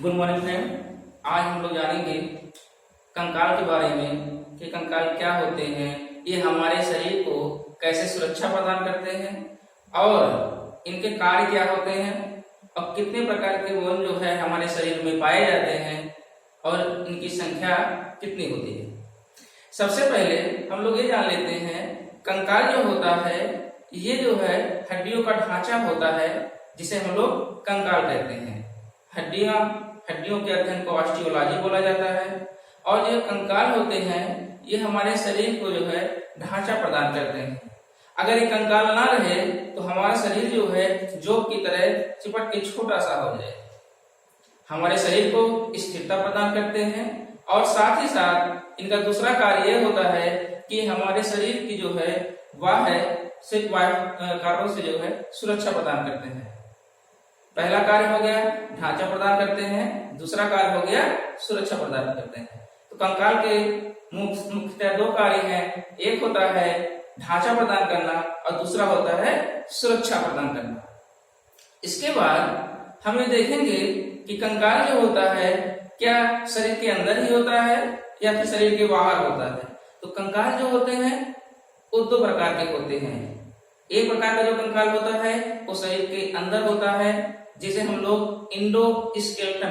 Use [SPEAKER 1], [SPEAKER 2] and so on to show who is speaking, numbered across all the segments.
[SPEAKER 1] Good morning friend. आज हम लोग जानेंगे कंकाल के बारे में कि कंकाल क्या होते हैं, ये हमारे शरीर को कैसे सुरक्षा प्रदान करते हैं और इनके कार्य क्या होते हैं और कितने प्रकार के बोन जो है हमारे शरीर में पाए जाते हैं और इनकी संख्या कितनी होती है। सबसे पहले हम लोग ये जान लेते हैं कंकाल जो होता है ये जो है हड्डियों का ढांचा होता है जिसे हम लोग कंकाल कहते हैं। हड्डियों के अध्ययन को ऑस्टियोलॉजी बोला जाता है और जो कंकाल होते हैं ये हमारे शरीर को जो है ढांचा प्रदान करते हैं। अगर ये कंकाल ना रहे तो हमारा शरीर जो है जोक की तरह चिपट के छोटा सा हो जाए। हमारे शरीर को स्थिरता प्रदान करते हैं और साथ ही साथ इनका दूसरा कार्य यह होता है कि हमारे शरीर की जो है कार्यों से जो है सुरक्षा प्रदान करते हैं। पहला कार्य हो गया ढांचा प्रदान करते हैं, दूसरा कार्य हो गया सुरक्षा प्रदान करते हैं। तो कंकाल के मुख्यतः दो कार्य हैं, एक होता है ढांचा प्रदान करना और दूसरा होता है सुरक्षा प्रदान करना। इसके बाद हम ये देखेंगे कि कंकाल जो होता है क्या शरीर के अंदर ही होता है या फिर शरीर के बाहर होता है। तो कंकाल जो होते हैं वो दो प्रकार के होते हैं। एक प्रकार का जो कंकाल होता है वो शरीर के अंदर होता है जिसे हम लोग इंडोस्केलेटन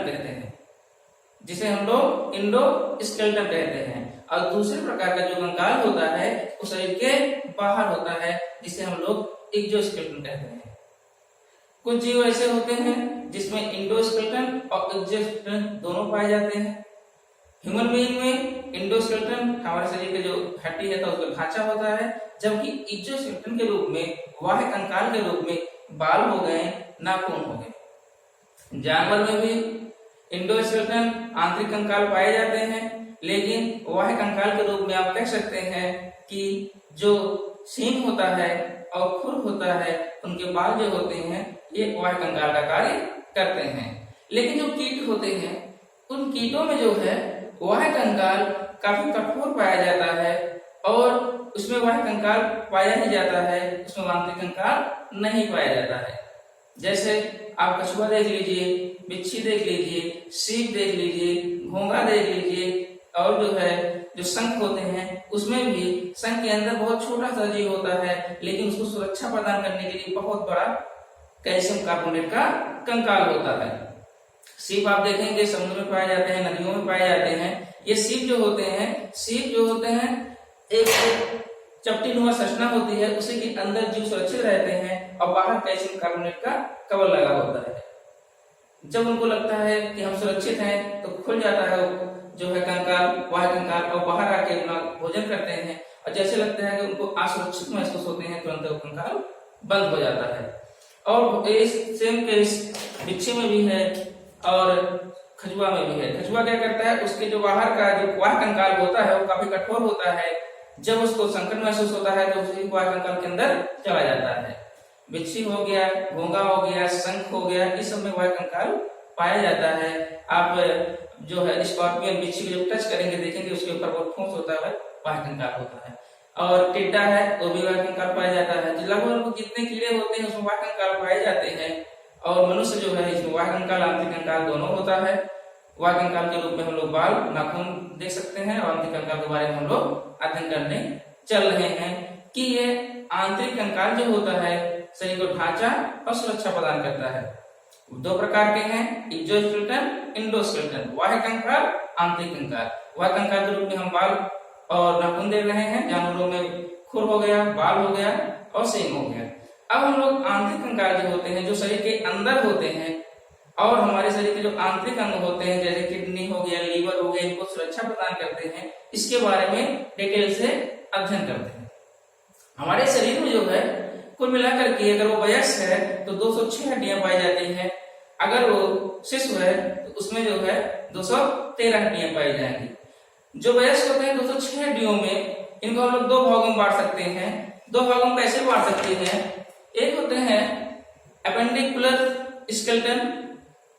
[SPEAKER 1] कहते हैं और दूसरे प्रकार का जो कंकाल होता है वो शरीर के बाहर होता है जिसे हम लोग एक्सोस्केलेटन कहते हैं। कुछ जीव ऐसे होते हैं जिसमें इंडोस्केलेटन और एक्सोस्केलेटन दोनों पाए जाते हैं। ह्यूमन बीइंग में इंडोस्केलेटन हमारे शरीर के जो हड्डी है तो उसका ढांचा होता है, जबकि एक्सोस्केलेटन के रूप में बाह्य कंकाल के रूप में बाल हो गए, नाखून हो गए। जानवर में भी इंडोस्केलेटन आंतरिक कंकाल पाए जाते हैं, लेकिन बाह्य कंकाल के रूप में आप कह सकते हैं कि जो सींग होता है और खुर होता है उनके बाल जो होते हैं ये बाह्य कंकाल का कार्य करते हैं। लेकिन जो कीट होते हैं उन कीटों में जो है बाह्य कंकाल काफी कठोर पाया जाता है और उसमें बाह्य कंकाल पाया ही जाता है, उसमें आंतरिक कंकाल नहीं पाया जाता है। जैसे आप कछुआ देख लीजिए, बिच्छी देख लीजिए, सीप देख लीजिए, घोंघा देख लीजिए और जो है जो शंख होते हैं उसमें भी शंख के अंदर बहुत छोटा सा जीव होता है, लेकिन उसको सुरक्षा प्रदान करने के लिए बहुत बड़ा कैल्शियम कार्बोनेट का कंकाल होता है। सीप आप देखेंगे समुद्र में पाए जाते हैं, नदियों में पाए जाते हैं। ये सीप जो होते हैं एक चपटी नुमा संरचना होती है, उसी के अंदर जीव सुरक्षित रहते हैं और बाहर कैल्शियम कार्बोनेट का कवर लगा होता है। जब उनको लगता है कि हम सुरक्षित हैं तो खुल जाता है जो है कंकाल, बाह्य कंकाल, और बाहर आके अपना भोजन करते हैं और जैसे लगता है कि उनको असुरक्षित महसूस होते हैं तुरंत वो कंकाल बंद हो जाता है। और सेम केस बिच्छी में भी है और खजुआ में भी है। खजुआ क्या करता है, उसके जो बाहर का जो बाह्य कंकाल होता है वो काफी कठोर होता है, जब उसको संकट महसूस होता है तो उसी बाह्य कंकाल के अंदर चला जाता है। बिच्छी हो गया, घोंघा हो गया, शंख हो गया, इस सब में बाह्य कंकाल पाया जाता है। आप जो है स्कॉर्पियन बिच्छी को जब टच करेंगे देखेंगे उसके ऊपर बहुत ठोस होता है, बाह्य कंकाल होता है। और टिड्डा है वो भी बाह्य कंकाल पाया जाता है। लगभग जितने कीड़े होते हैं उसमें बाह्य कंकाल पाए जाते हैं और मनुष्य जो है इसमें बाह्य कंकाल आंतरिक कंकाल दोनों होता है। बाह्य कंकाल के रूप में हम लोग बाल, नाखून देख सकते हैं और आंतरिक कंकाल के बारे में हम लोग अध्ययन करने चल रहे हैं कि ये आंतरिक कंकाल जो होता है शरीर को ढांचा और सुरक्षा प्रदान करता है। दो प्रकार के हैं, एक्सोस्केलेटन, इंडोस्केलेटन। बाह्य कंकाल, आंतरिक कंकाल। बाह्य कंकाल के रूप में हम बाल और नाखून देख रहे हैं, जानवरों में खुर हो गया, बाल हो गया और सींग हो गया। अब हम लोग आंतरिक कंकाल जो होते हैं जो शरीर के अंदर होते हैं और हमारे शरीर के जो आंतरिक अंग होते हैं जैसे किडनी हो गया, लीवर हो गया, इनको सुरक्षा प्रदान करते हैं, इसके बारे में डिटेल से अध्ययन करते हैं। हमारे शरीर में जो है कुल मिलाकर के अगर वो वयस्क है तो 206 हड्डियां पाई जाती हैं, अगर वो शिशु है तो उसमें जो है 213 हड्डियां पाई जाएंगी। जो वयस्क होते हैं 206 हड्डियों में इनको हम लोग दो भागों में बांट सकते हैं। दो भागों में कैसे बांट सकते हैं, एक होते हैं अपेंडिकुलर स्केलेटन,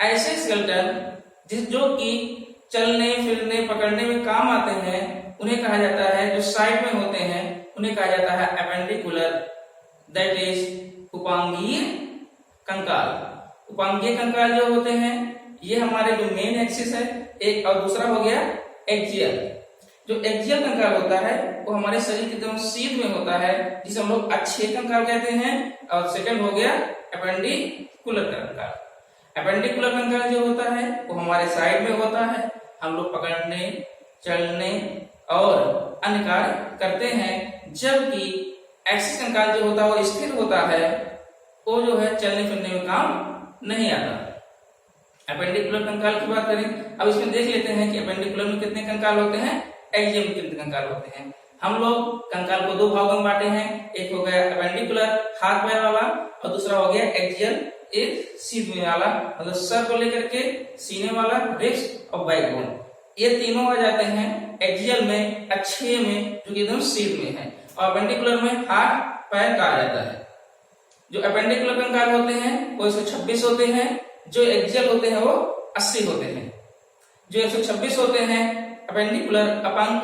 [SPEAKER 1] ऐसे स्केलेटन जो कि चलने फिरने पकड़ने में काम आते हैं उन्हें कहा जाता है। जो साइड में होते हैं उन्हें कहा जाता है अपेंडिकुलर, दैट इज उपांगीय कंकाल। उपांगीय कंकाल जो होते हैं ये हमारे जो मेन एक्सिस है एक, और दूसरा हो गया एक्सियल। जो एक्सियल कंकाल होता है वो हमारे शरीर के एकदम सीध में होता है, जिसे हम लोग अक्षीय कंकाल कहते हैं। और सेकंड हो गया एपेंडिकुलर कंकाल। एपेंडिकुलर कंकाल जो होता है वो हमारे साइड में होता है, हम लोग पकड़ने, चलने और अन्य कार्य करते हैं। जबकि एक्सिस कंकाल जो होता है वो स्थिर होता है, वो जो है चलने फिरने में काम नहीं आता। एपेंडिकुलर कंकाल की बात करें, अब इसमें देख लेते हैं कि एपेंडिकुलर में कितने कंकाल होते हैं, एक्सियल में कितने कंकाल होते हैं। हम लोग कंकाल को दो भागों में बांटे हैं, एक हो गया एपेंडिकुलर हाथ पैर वाला और दूसरा हो गया एक्सियल एक सीध में वाला, मतलब सर को लेकर के सीने वाला, रिब्स और बैकबोन, ये तीनों आ जाते हैं एक्सियल में, अक्षीय में जो कि एकदम सीध में है, और एपेंडिकुलर में हाथ पैर का आ जाता है। जो एपेंडिकुलर कंकाल होते हैं वो 126 होते हैं, जो एक्सियल होते हैं वो 80 होते हैं। जो 126 होते हैं एपेंडिकुलर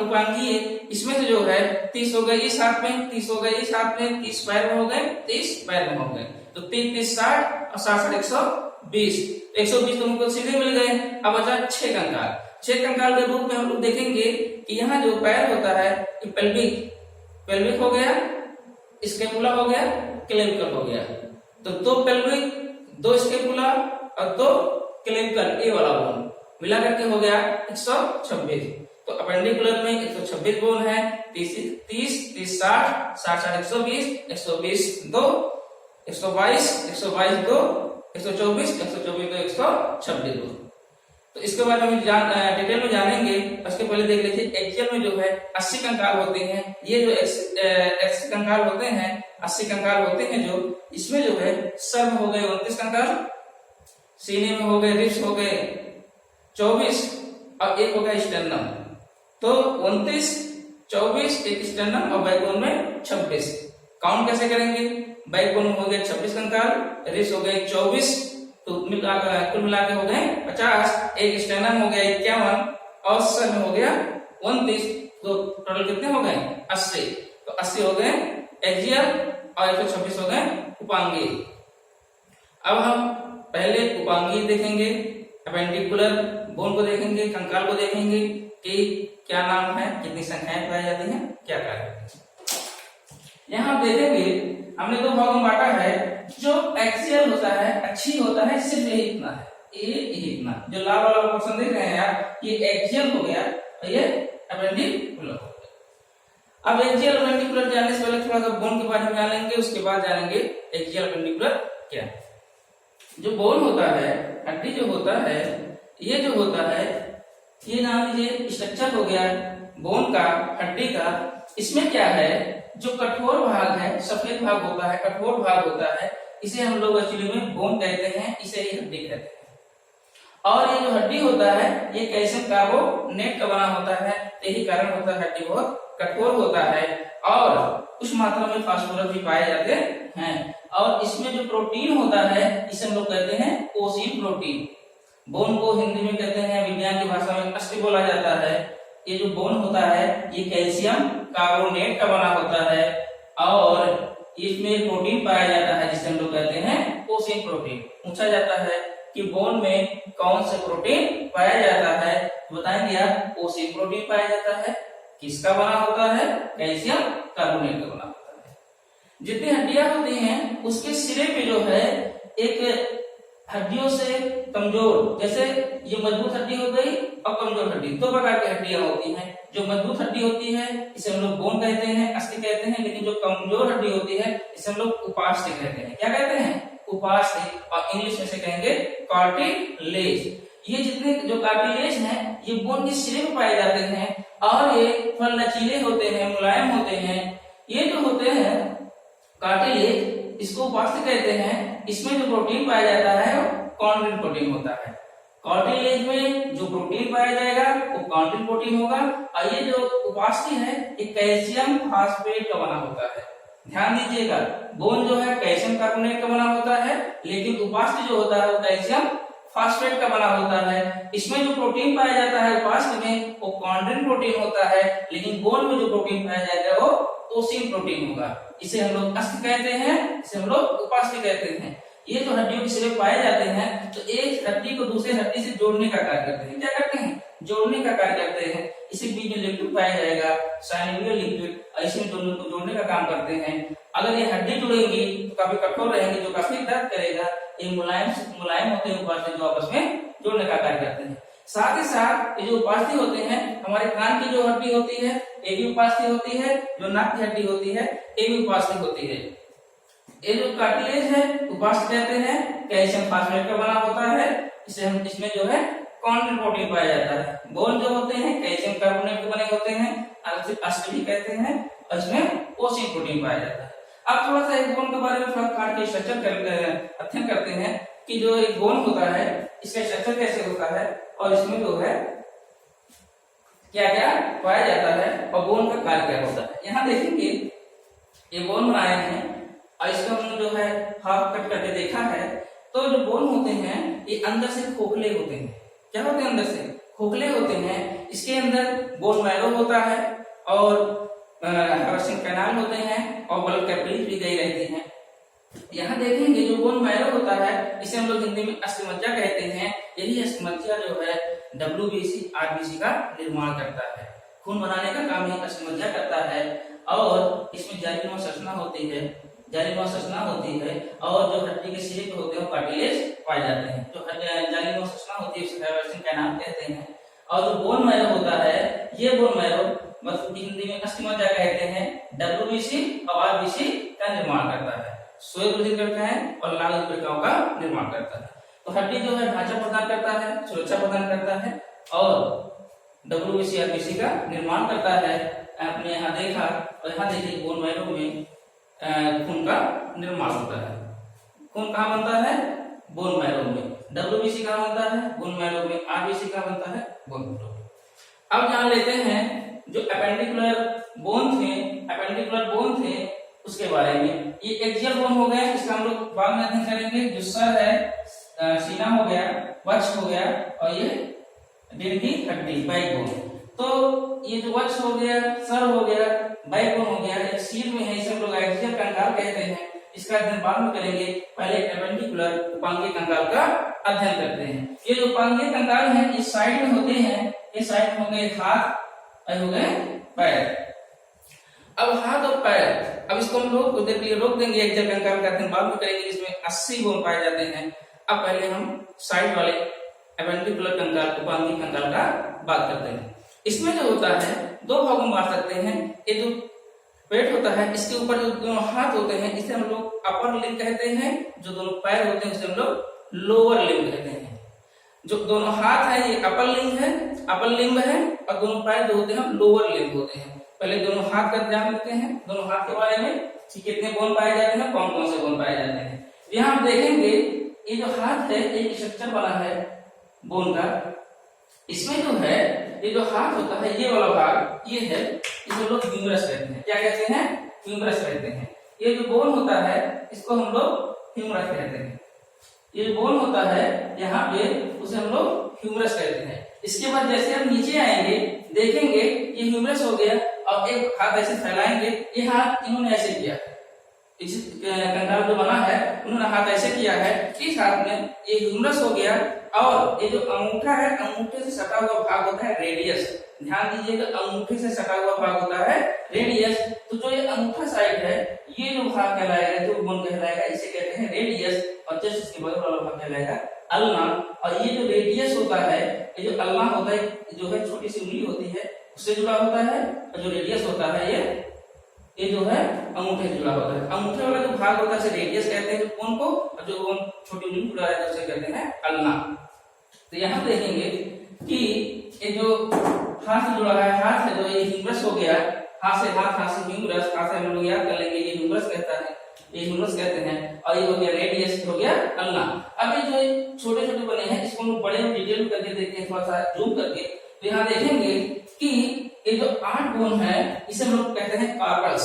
[SPEAKER 1] उपांगीय, इसमें से जो है 30 हो गए इस हाथ में, 30 हो गए इस हाथ में, 30 पैर में हो गए, 30 पैर में हो गए, तो 30 30 60 और 60 120, 120 तो हमको सीधे मिल गए। अब बचा 6 कंकाल। 6 कंकाल के रूप में हम लोग देखेंगे कि यहाँ जो पैर होता है पेल्विक हो गया, स्कैपुला हो गया, क्लेविकल हो गया। तो 2 पेल्विक, 2 स्कैपुला और 2 क्लेविकल, ये वाला बोन मिला करके हो गया 126। तो अपेंडिकुलर में 126 बोन है, 30 30 30 60 60 120 120 2 122 122 2 124 124 2 126 2। तो इसके बारे में डिटेल में जानेंगे। उसके पहले देख लीजिए एक्सियल में जो है 80 कंकाल होते हैं। ये जो एक्सियल कंकाल होते हैं 80 कंकाल होते हैं, जो इसमें जो है सर में हो गए 29 कंकाल, सीने में हो गए, रिब्स हो गए 24 और एक हो गया स्टर्नम। तो 29 24 एक स्टर्नम और बैकबोन में 26। काउंट कैसे करेंगे, बैकबोन में हो गए 26 कंकाल, रिब्स हो गए 24, तो कुल मिला के हो गए 50, एक स्टर्नम हो गया 51 और सर में हो गया 29, तो टोटल कितने हो गए 80। तो 80 हो गए एक्सियल और 126 हो गए उपांगीय। अब हम पहले उपांगीय देखेंगे, एपेंडिकुलर बोन को देखेंगे, कंकाल को देखेंगे कि क्या नाम है, कितनी संख्याएं पाई जाती हैं, क्या कार्य है। यहाँ देखेंगे हमने 2 भागों में बांटा है। जो एक्सियल होता है, अक्षीय होता है, सिर्फ यही इतना है, ये इतना। जो लाल वाला पोर्शन देख रहे हैं आप, ये एक्सियल हो गया और ये एपेंडिकुलर हो गया। अब एक्सियल एपेंडिकुलर जानने से पहले थोड़ा सा बोन के बारे में जान लेंगे, उसके बाद जानेंगे एक्सियल एपेंडिकुलर क्या है। जो बोन होता है, हड्डी जो होता है, ये जो होता है, ये नाम लीजिए स्ट्रक्चर हो गया बोन का, हड्डी का। इसमें क्या है, जो कठोर भाग है, सफेद भाग होता है, कठोर भाग होता है, इसे हम लोग एक्चुअली में बोन कहते हैं, इसे ही हड्डी कहते हैं। और ये जो हड्डी होता है ये कैल्शियम कार्बोनेट का बना होता है, यही कारण होता है हड्डी बहुत कठोर होता है और कुछ मात्रा में फास्फोरस भी पाए जाते हैं। और इसमें जो प्रोटीन होता है इसे हम लोग कहते हैं कोशिन प्रोटीन। बोन को हिंदी में कहते हैं, विज्ञान की भाषा में अस्थि बोला जाता है। ये जो बोन होता है ये कैल्शियम कार्बोनेट का बना होता है और इसमें प्रोटीन पाया जाता है जिसे हम लोग कहते हैं कोशिन प्रोटीन। पूछा जाता है कि बोन में कौन से प्रोटीन पाया जाता है, बताएंगे आप, कोशिन प्रोटीन पाया जाता है। किसका बना होता है, कैल्शियम कार्बोनेट का बना होता है। जितनी हड्डियां होती हैं उसके सिरे पे जो है एक हड्डियों से कमजोर, जैसे ये मजबूत हड्डी हो गई और कमजोर हड्डी, 2 प्रकार की हड्डियां होती हैं। जो मजबूत हड्डी होती है इसे हम लोग बोन कहते हैं, अस्थि कहते हैं, लेकिन जो कमजोर हड्डी होती है इसे हम लोग उपास्थि कहते हैं। क्या कहते हैं, उपास्थि, और इंग्लिश में से कहेंगे कार्टिलेज। ये जितने जो कार्टिलेज हैं ये बोन के सिरे में पाए जाते हैं और ये थोड़ा लचीले होते हैं, मुलायम होते हैं। ये जो होते हैं कार्टिलेज, इसको उपास्थि कहते हैं। इसमें जो प्रोटीन पाया जाता है वो कॉन्ड्रिन प्रोटीन होता है। कार्टिलेज में जो प्रोटीन पाया जाएगा वो कॉन्ड्रिन प्रोटीन होगा और ये जो उपास्थि है ये कैल्शियम फास्फेट का बना होता है। ध्यान दीजिएगा, बोन जो है कैल्शियम कार्बोनेट का बना होता है, लेकिन उपास्थि जो होता है वो कैल्शियम फास्फेट का बना होता है। इसमें जो प्रोटीन पाया जाता है उपास्थि में वो कॉन्ड्रिन प्रोटीन होता है, लेकिन बोन में जो प्रोटीन पाया जाएगा वो कोशिन प्रोटीन होगा। इसे हम लोग अस्थि कहते हैं, इसे हम लोग उपास्थि कहते हैं। ये जो हड्डियों के सिरे पाए जाते हैं तो एक हड्डी को दूसरे हड्डी से जोड़ने का कार्य करते हैं। क्या करते हैं? जोड़ने का कार्य करते हैं। इसी बीच में लिक्विड पाया जाएगा, साइनोवियल लिक्विड, ऐसे में दोनों को जोड़ने का काम करते हैं। अगर ये हड्डी जुड़ेगी तो काफी कठोर रहेंगे, जो काफी दर्द करेगा। ये मुलायम मुलायम होते हैं उपास्थि, जो आपस में जोड़ने का कार्य करते हैं। साथ ही साथ ये जो उपास्थि होते हैं, हमारे कान की जो हड्डी होती है ये भी उपास्थि होती है, जो नाक की हड्डी होती है ये भी उपास्थि होती है। ये जो कार्टिलेज है उपास्थि कहते हैं, कैल्शियम फास्फेट का बना होता है। इसे हम इसमें जो है कॉन्ड्रोइटिन प्रोटीन पाया जाता है। बोन जो होते हैं कैल्शियम कार्बोनेट के बने होते हैं, अस्थि भी कहते हैं, और इसमें ओसिन प्रोटीन पाया जाता है। अब थोड़ा सा एक बोन के बारे में थोड़ा काट के स्ट्रक्चर अध्ययन करते हैं कि जो एक बोन होता है इसका स्ट्रक्चर कैसे होता है और इसमें जो है क्या क्या पाया जाता है और बोन का कार्य क्या होता है। यहाँ देखेंगे ये बोन बनाए हैं और इसको हमने जो है हाफ कट करके देखा है। तो जो बोन होते हैं ये अंदर से खोखले होते हैं। क्या होते हैं? अंदर से खोखले होते हैं। इसके अंदर बोन मैरो होता है और हर्शिंग कैनाल होते हैं और ब्लड कैपिलरीज भी गई रहती हैं। यहाँ देखेंगे जो बोन मैरो होता है इसे हम लोग हिंदी में अस्थिमज्जा कहते हैं। यही अस्थिमज्जा जो है WBC RBC का निर्माण करता है। खून बनाने का काम ही अस्थिमज्जा करता है और इसमें जालिमा संरचना होती है, जालिमा संरचना होती है और जो हड्डी के सिरे पे होते हैं कार्टिलेज पाए जाते हैं। जो जालिमा संरचना होती है उसे हर्शिंग कैनाल कहते हैं। और जो बोन मैरो होता है ये बोन मैरो मतलब हिंदी में अस्थिमज्जा कहते हैं, WBC और RBC का निर्माण करता है, स्वेद वृद्धि करता है और लाल ऊतकों का निर्माण करता है। तो हड्डी जो है ढांचा प्रदान करता है, सुरक्षा प्रदान करता है और WBC RBC का निर्माण करता है। आपने यहाँ देखा और यहाँ देखिए बोन मैरो में खून का निर्माण होता है। खून कहाँ बनता है? बोन मैरो में। WBC कहाँ बनता है? बोन मैरो में। RBC कहाँ बनता है? बोन मैरो में। अब जान लेते हैं जो एपेंडिकुलर बोन थे उसके बारे में। ये एक्सियल बोन हो गया, इसका हम लोग बाद में अध्ययन करेंगे। जो सर है, सीना हो गया, वक्ष हो गया और ये रीढ़ की हड्डी बैकबोन। तो ये जो वक्ष हो गया, सर हो गया, बैकबोन हो गया, ये सिर में है, इसे हम लोग एक्सियल कंकाल कहते हैं। इसका अध्ययन बाद में करेंगे। पहले एपेंडिकुलर उपांगीय कंकाल का अध्ययन करते हैं। ये जो उपांगीय कंकाल है इस साइड में होते हैं, इस साइड में हो गए हाथ और हो गए पैर। अब हाथ और पैर, अब इसको हम लोग देर के लिए रोक देंगे, एक्सियल कंकाल का अध्ययन बाद में करेंगे। इसमें 80 बोन पाए जाते हैं। अब पहले हम साइड वाले एपेंडिकुलर कंकाल, उपांगीय कंकाल का बात करते हैं। इसमें जो होता है दो भागों में बांट सकते हैं। ये जो पेट होता है इसके ऊपर जो दोनों हाथ होते हैं इसे हम लोग अपर लिंब कहते हैं। जो दोनों पैर होते हैं उसे हम लोग लोअर लिंब कहते हैं। जो दोनों हाथ है ये अपर लिंब है और दोनों पैर जो होते हैं लोअर लिंब होते हैं। पहले दोनों हाथ का जान लेते हैं, दोनों हाथ के बारे में कि कितने बोन पाए जाते हैं, कौन कौन से बोन पाए जाते हैं। यहाँ हम देखेंगे ये जो हाथ है एक स्ट्रक्चर बना है बोन का। इसमें जो है ये जो हाथ होता है ये वाला भाग ये है, इसे लोग ह्यूमरस कहते हैं। क्या कहते हैं? ह्यूमरस कहते हैं। ये जो बोन होता है इसको हम लोग ह्यूमरस कहते हैं। ये जो बोन होता है यहाँ पे उसे हम लोग ह्यूमरस कहते हैं। इसके बाद जैसे हम नीचे आएंगे देखेंगे ये ह्यूमरस हो गया और एक हाथ ऐसे फैलाएंगे, ये हाथ इन्होंने ऐसे किया, इस कंकाल जो बना है उन्होंने हाथ ऐसे किया है। इस हाथ में ये ह्यूमरस हो गया और ये जो अंगूठा है अंगूठे से सटा हुआ भाग होता है रेडियस। ध्यान दीजिएगा अंगूठे से सटा हुआ भाग होता है रेडियस। तो जो ये अंगूठा साइड है ये जो भाग कहलाएगा, जो बोन कहलाएगा, इसे कहते हैं रेडियस। और जस्ट इसके बगल वाला भाग कहलाएगा अल्ना। और ये जो रेडियस होता है, ये जो अल्ना होता है, जो है छोटी सी उंगली होती है उससे जुड़ा होता है। और जो रेडियस होता है ये जो है अंगूठे से जुड़ा होता है। अंगूठे वाला जो भाग होता है उसे रेडियस कहते हैं बोन को, और जो बोन छोटी उंगली जुड़ा रहता है उसे कहते हैं अल्ना। तो यहाँ देखेंगे कि ये जो हाथ से जुड़ा है, हाथ है जो ये ह्यूमरस हो गया, हाथ से ह्यूमरस, हाथ से हम लोग याद कर लेंगे ये ह्यूमरस कहता है, ये ह्यूमरस कहते हैं। और ये हो गया रेडियस, हो गया अल्ना। अब ये जो छोटे छोटे बने हैं इसको हम बड़े डिटेल करके देखते हैं, थोड़ा सा जूम करके। तो यहाँ देखेंगे कि ये जो 8 बोन है इसे हम लोग कहते हैं कार्पस।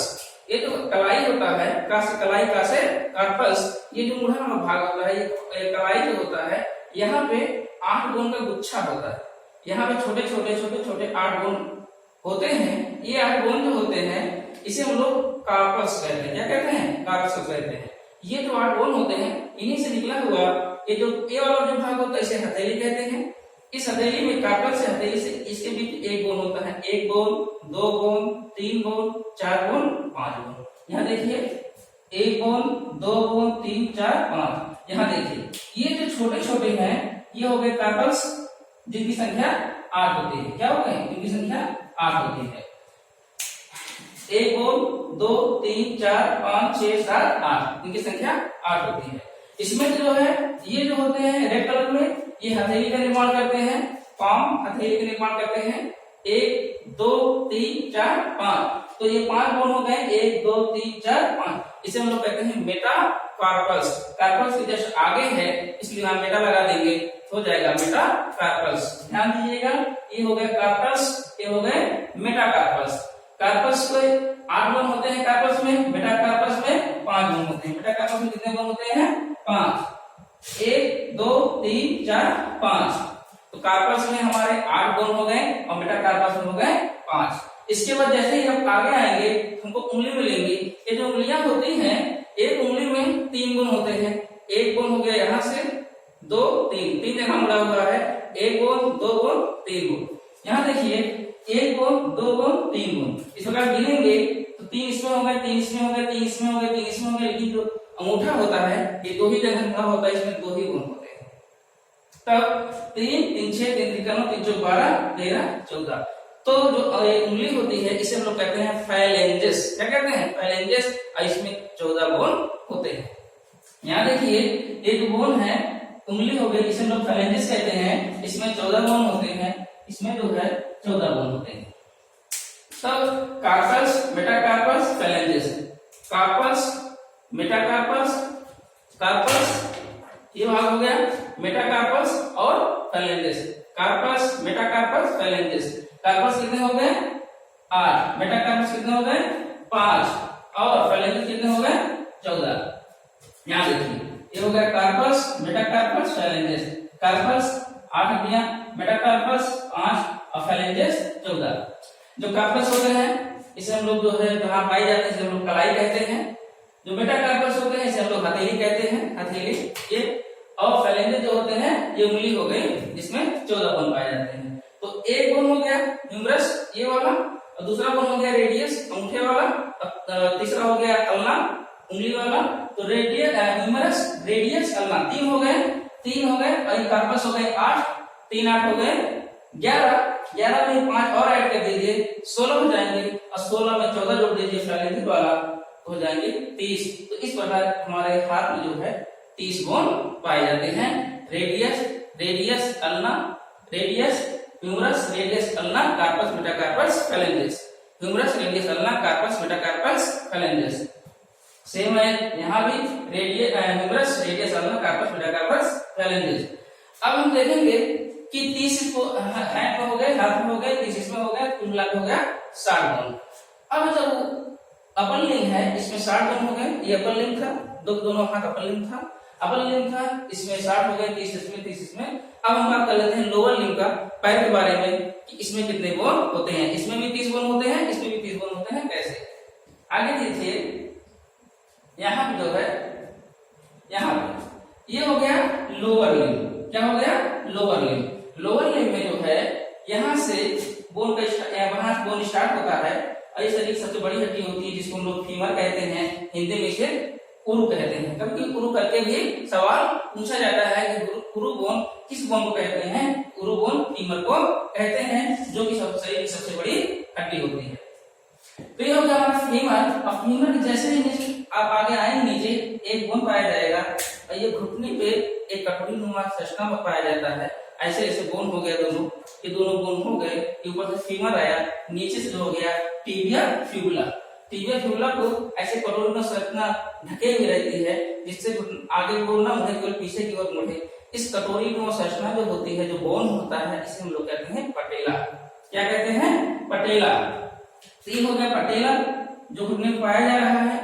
[SPEAKER 1] ये जो कलाई होता है, कलाई का से कार्पस, ये जो मुड़ा वाला भाग होता है, ये कलाई जो होता है, यहाँ पे 8 बोन का गुच्छा होता है। यहाँ पे छोटे छोटे 8 बोन होते हैं। ये 8 बोन जो होते हैं इसे हम लोग कार्पस कहते हैं। क्या कहते हैं? कार्पस कहते हैं। ये जो 8 बोन होते हैं इन्हीं से निकला हुआ ये वाला जो भाग होता है इसे हथेली कहते हैं। इस हथेली में कार्पल से हथेली से इसके बीच एक बोन होता है, एक बोन, दो बोन, तीन बोन, चार बोन, पांच बोन। यहाँ देखिए एक बोन, दो बोन, तीन, चार, पांच। यहाँ देखिए ये जो छोटे छोटे हैं ये हो गए कार्पल्स जिनकी संख्या 8 होती है। क्या हो गए? इनकी संख्या 8 होती है। एक बोन, दो, तीन, चार, पांच, छह, सात, 8, इनकी संख्या 8 होती है। इसमें जो है ये जो होते हैं रेड कलर में ये हथेली का निर्माण करते हैं, पाम हथेली का निर्माण करते हैं। 1 2 3 4 5, तो ये 5 बोन हो गए। 1 2 3 4 5, इसे हम लोग कहते हैं मेटाकार्पल्स। कार्पल्स के जस्ट आगे है इसलिए हम मेटा लगा देंगे, हो जाएगा मेटाकार्पल्स। ध्यान दीजिएगा ये हो गए कार्पल्स, ये हो गए मेटाकार्पल्स। कार्पल्स को 8 बोन होते हैं कार्पल्स में, मेटाकार्पल्स में 5 बोन होते हैं। मेटाकार्पल्स में कितने बोन होते हैं? 5। 1 2 3 4 5, तो कार्पल्स में हमारे 8 बोन हो गए और मेटाकार्पल्स में हो गए 5। इसके बाद जैसे ही हम आगे आएंगे हमको उंगली मिलेंगी। ये जो उंगलियां होती हैं एक उंगली में 3 बोन होते हैं। एक बोन हो गया यहाँ से, 2 3 जगह मुड़ा हुआ है। 1 बोन, 2 बोन, 3 बोन। यहाँ देखिए 1 बोन, 2 बोन, 3 बोन। इस प्रकार गिनेंगे तो 3 इसमें हो गए, 3 इसमें हो गए, 3 इसमें हो गए, 3 इसमें हो गए। लेकिन जो अंगूठा होता है ये 2 ही जगह मुड़ा होता है, इसमें 2 ही बोन होते हैं। तब 3 3 6 3 3 9 3 12 13 14, तो जो उंगली होती है इसे हम लोग कहते हैं फाइलेंजेस। क्या कहते हैं? फाइलेंजेस। और इसमें 14 बोन होते हैं। यहाँ देखिए एक बोन है, उंगली हो गई, इसे हम लोग फाइलेंजेस कहते हैं। इसमें 14 बोन होते हैं, इसमें जो है 14 बोन होते हैं। तब carpals, metacarpals, phalanges. Carpals, metacarpals, carpals ये भाग हो गया, मेटाकार्पल्स और phalanges. Carpals, metacarpals, phalanges. Carpals कितने हो गए? 8। मेटाकार्पल्स कितने हो गए? 5। और फाइलेंजेस कितने हो गए? 14। यहाँ देखिए ये हो गया कार्पल्स, मेटाकार्पल्स, फाइलेंजेस। कार्पल्स 8 दिया, मेटाकार्पल्स 5 और फाइलेंजेस 14। जो कार्पल्स होते हैं इसे हम लोग जो है जहाँ पाई जाते हैं इसे हम लोग कलाई कहते हैं। जो मेटाकार्पल्स होते हैं इसे हम लोग हथेली कहते हैं, हथेली ये। और फाइलेंजेस जो होते हैं ये उंगली हो गई जिसमें 14 बोन पाए जाते हैं। तो एक बोन हो गया ह्यूमरस ये वाला, और दूसरा बोन हो गया रेडियस अंगूठे वाला, तीसरा हो गया अल्ना उंगली वाला। तो रेडियस, ह्यूमरस, रेडियस, अल्ना 3 हो गए, 3 हो गए। और कार्पल्स हो गए 8, 3 8 हो गए 11। 11 में 5 और ऐड कर दीजिए 16 हो जाएंगे, और 16 में 14 जोड़ दीजिए फाइलेंजेस वाला तो हो जाएंगे 30। तो इस प्रकार हमारे हाथ में जो है 30 बोन पाए जाते हैं। Radius, radius, ulna, radius, humerus, radius, ulna, carpus, metacarpus, phalanges. Humerus, radius, ulna, carpus, metacarpus, phalanges. Same है यहाँ भी humerus, radius, ulna, carpus, metacarpus, phalanges. अब हम देखेंगे कि 30 हैंड में हो गए, हाथ में हो गए, 30 इसमें हो गया, कुल मिला हो गया 60 बोन। अब जब अपर लिंग है इसमें 60 बोन हो गए, ये अपर लिंग था, दोनों हाथ अपर लिंग था, अपर लिंग था, इसमें 60 हो गए, 30 इसमें, 30 इसमें। अब हम बात कर लेते हैं लोअर लिंग का, पैर के बारे में कि इसमें कितने बोन होते हैं। इसमें भी 30 बोन होते हैं, इसमें भी 30 बोन होते हैं। कैसे? आगे देखिए यहाँ पे जो है, यहाँ पे ये हो गया लोअर लिंग। क्या हो गया? लोअर लिंग। लोअर लिंग में जो है यहाँ से बोन का वहां बोन स्टार्ट होता है, और इस तरीके सबसे बड़ी हड्डी होती है जिसको हम लोग फीमर कहते हैं, हिंदी में इसे उरु कहते हैं। कभी उरु करके भी सवाल पूछा जाता है कि उरु बोन किस बोन को कहते हैं? उरु बोन फीमर को कहते हैं, जो कि सबसे बड़ी हड्डी होती है। तो ये हो गया हमारा फीमर। और फीमर जैसे ही आप आगे आएंगे नीचे एक बोन पाया जाएगा, और ये घुटने पे एक कटोरी नुमा संरचना पाया जाता है। ऐसे ऐसे बोन हो गया दोनों, ये दोनों बोन हो गए, ऊपर से फीमर आया, नीचे से जो हो गया टिबिया फ्यूबुला। टिबिया फ्यूबुला को ऐसे कटोरी में संरचना ढके हुए रहती है जिससे आगे बोलना मुड़े केवल पीछे की ओर मुड़े। इस कटोरी में संरचना जो होती है, जो बोन होता है, इसे हम लोग कहते हैं पटेला। क्या कहते हैं? पटेला। तो हो गया पटेला जो घुटने में पाया जा रहा है,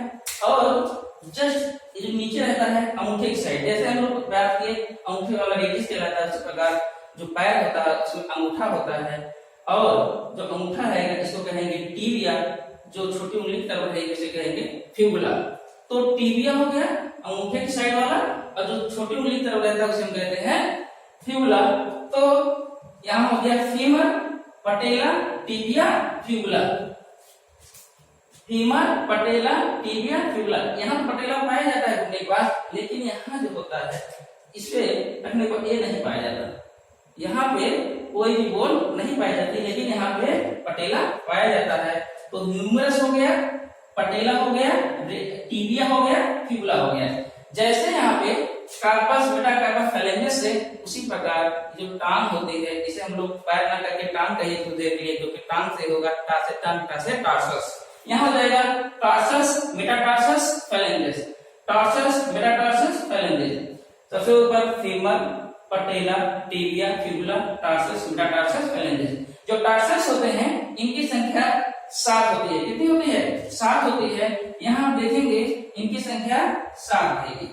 [SPEAKER 1] और जस्ट जो नीचे रहता है अंगूठे की साइड, जैसे हम लोग बात किए अंगूठे वाला रेडियस कहलाता है, उसी प्रकार जो पैर होता है उसमें अंगूठा होता है, और जो अंगूठा है इसको कहेंगे टिबिया, जो छोटी उंगली की तरफ है इसे कहेंगे फ्यूबुला। तो टिबिया हो गया अंगूठे की साइड वाला, और जो छोटी उंगली की तरफ रहता है उसे हम कहते हैं फ्यूला। तो यहाँ हो गया femur, patella, tibia, Phyula. Femur, patella, tibia, Phyula. यहाँ पटेला पाया जाता है घुटने के पास, लेकिन यहाँ जो होता है इस पे रखने को ए नहीं पाया जाता। यहाँ पे कोई भी बोन नहीं पाई जाती, लेकिन यहाँ पे पटेला पाया जाता है। तो ह्यूमरस हो गया, पटेला हो गया, टिबिया हो गया, फ्यूला हो गया। जैसे यहाँ पे कार्पस, मेटाकार्पस, फेलेंजेस से, उसी प्रकार जो टांग होती है, जिसे हम लोग पैर ना करके टांग कहिए तो देख लिए, जो कि टांग से होगा, टा से टांग, टा से टार्सस। यहाँ हो जाएगा tarsus, metatarsus, phalanges, tarsus, metatarsus, phalanges. सबसे ऊपर femur, patella, tibia, fibula, tarsus, metatarsus, phalanges. जो टार्सस होते हैं इनकी संख्या 7 होती है। कितनी होती है? 7 होती है। यहाँ आप देखेंगे इनकी संख्या 7 रहेगी,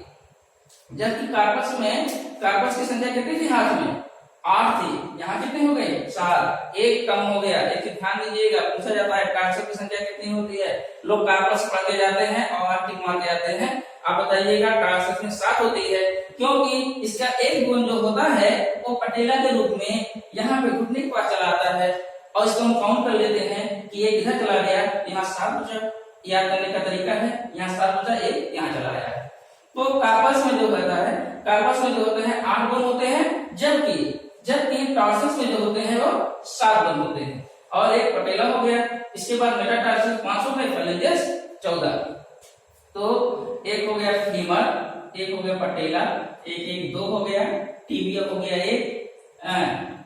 [SPEAKER 1] जबकि कार्पस की संख्या कितनी थी हाथ में? 8 थी। यहाँ कितनी हो गई? 7। एक कम हो गया। लेकिन ध्यान दीजिएगा, पूछा जाता है टार्सस की संख्या कितनी होती है। लोग कार्पस पढ़ के जाते हैं और टिक मार के आते हैं। आप बताइएगा टार्सस में 7 होती है, क्योंकि इसका एक गुण जो होता है वो पटेला के रूप में यहाँ पे घुटने के पास चला आता है, और इसको हम काउंट कर लेते हैं कि ये इधर चला गया, यहाँ 7 बचा। याद करने का तरीका है, यहाँ 7 बचा, एक यहाँ चला गया। तो कार्पस में जो होता है, कार्पस में जो होते हैं 8 गुण होते हैं, जबकि टार्सस में जो होते हैं वो 7 गुण होते हैं। और एक पटेला हो गया। इसके बाद मेटाटार्सस 5 हो गए, फेलेंजेस 14। तो एक हो गया फीमर, एक हो गया पटेला, एक 2 हो गया, टिबिया हो गया 1,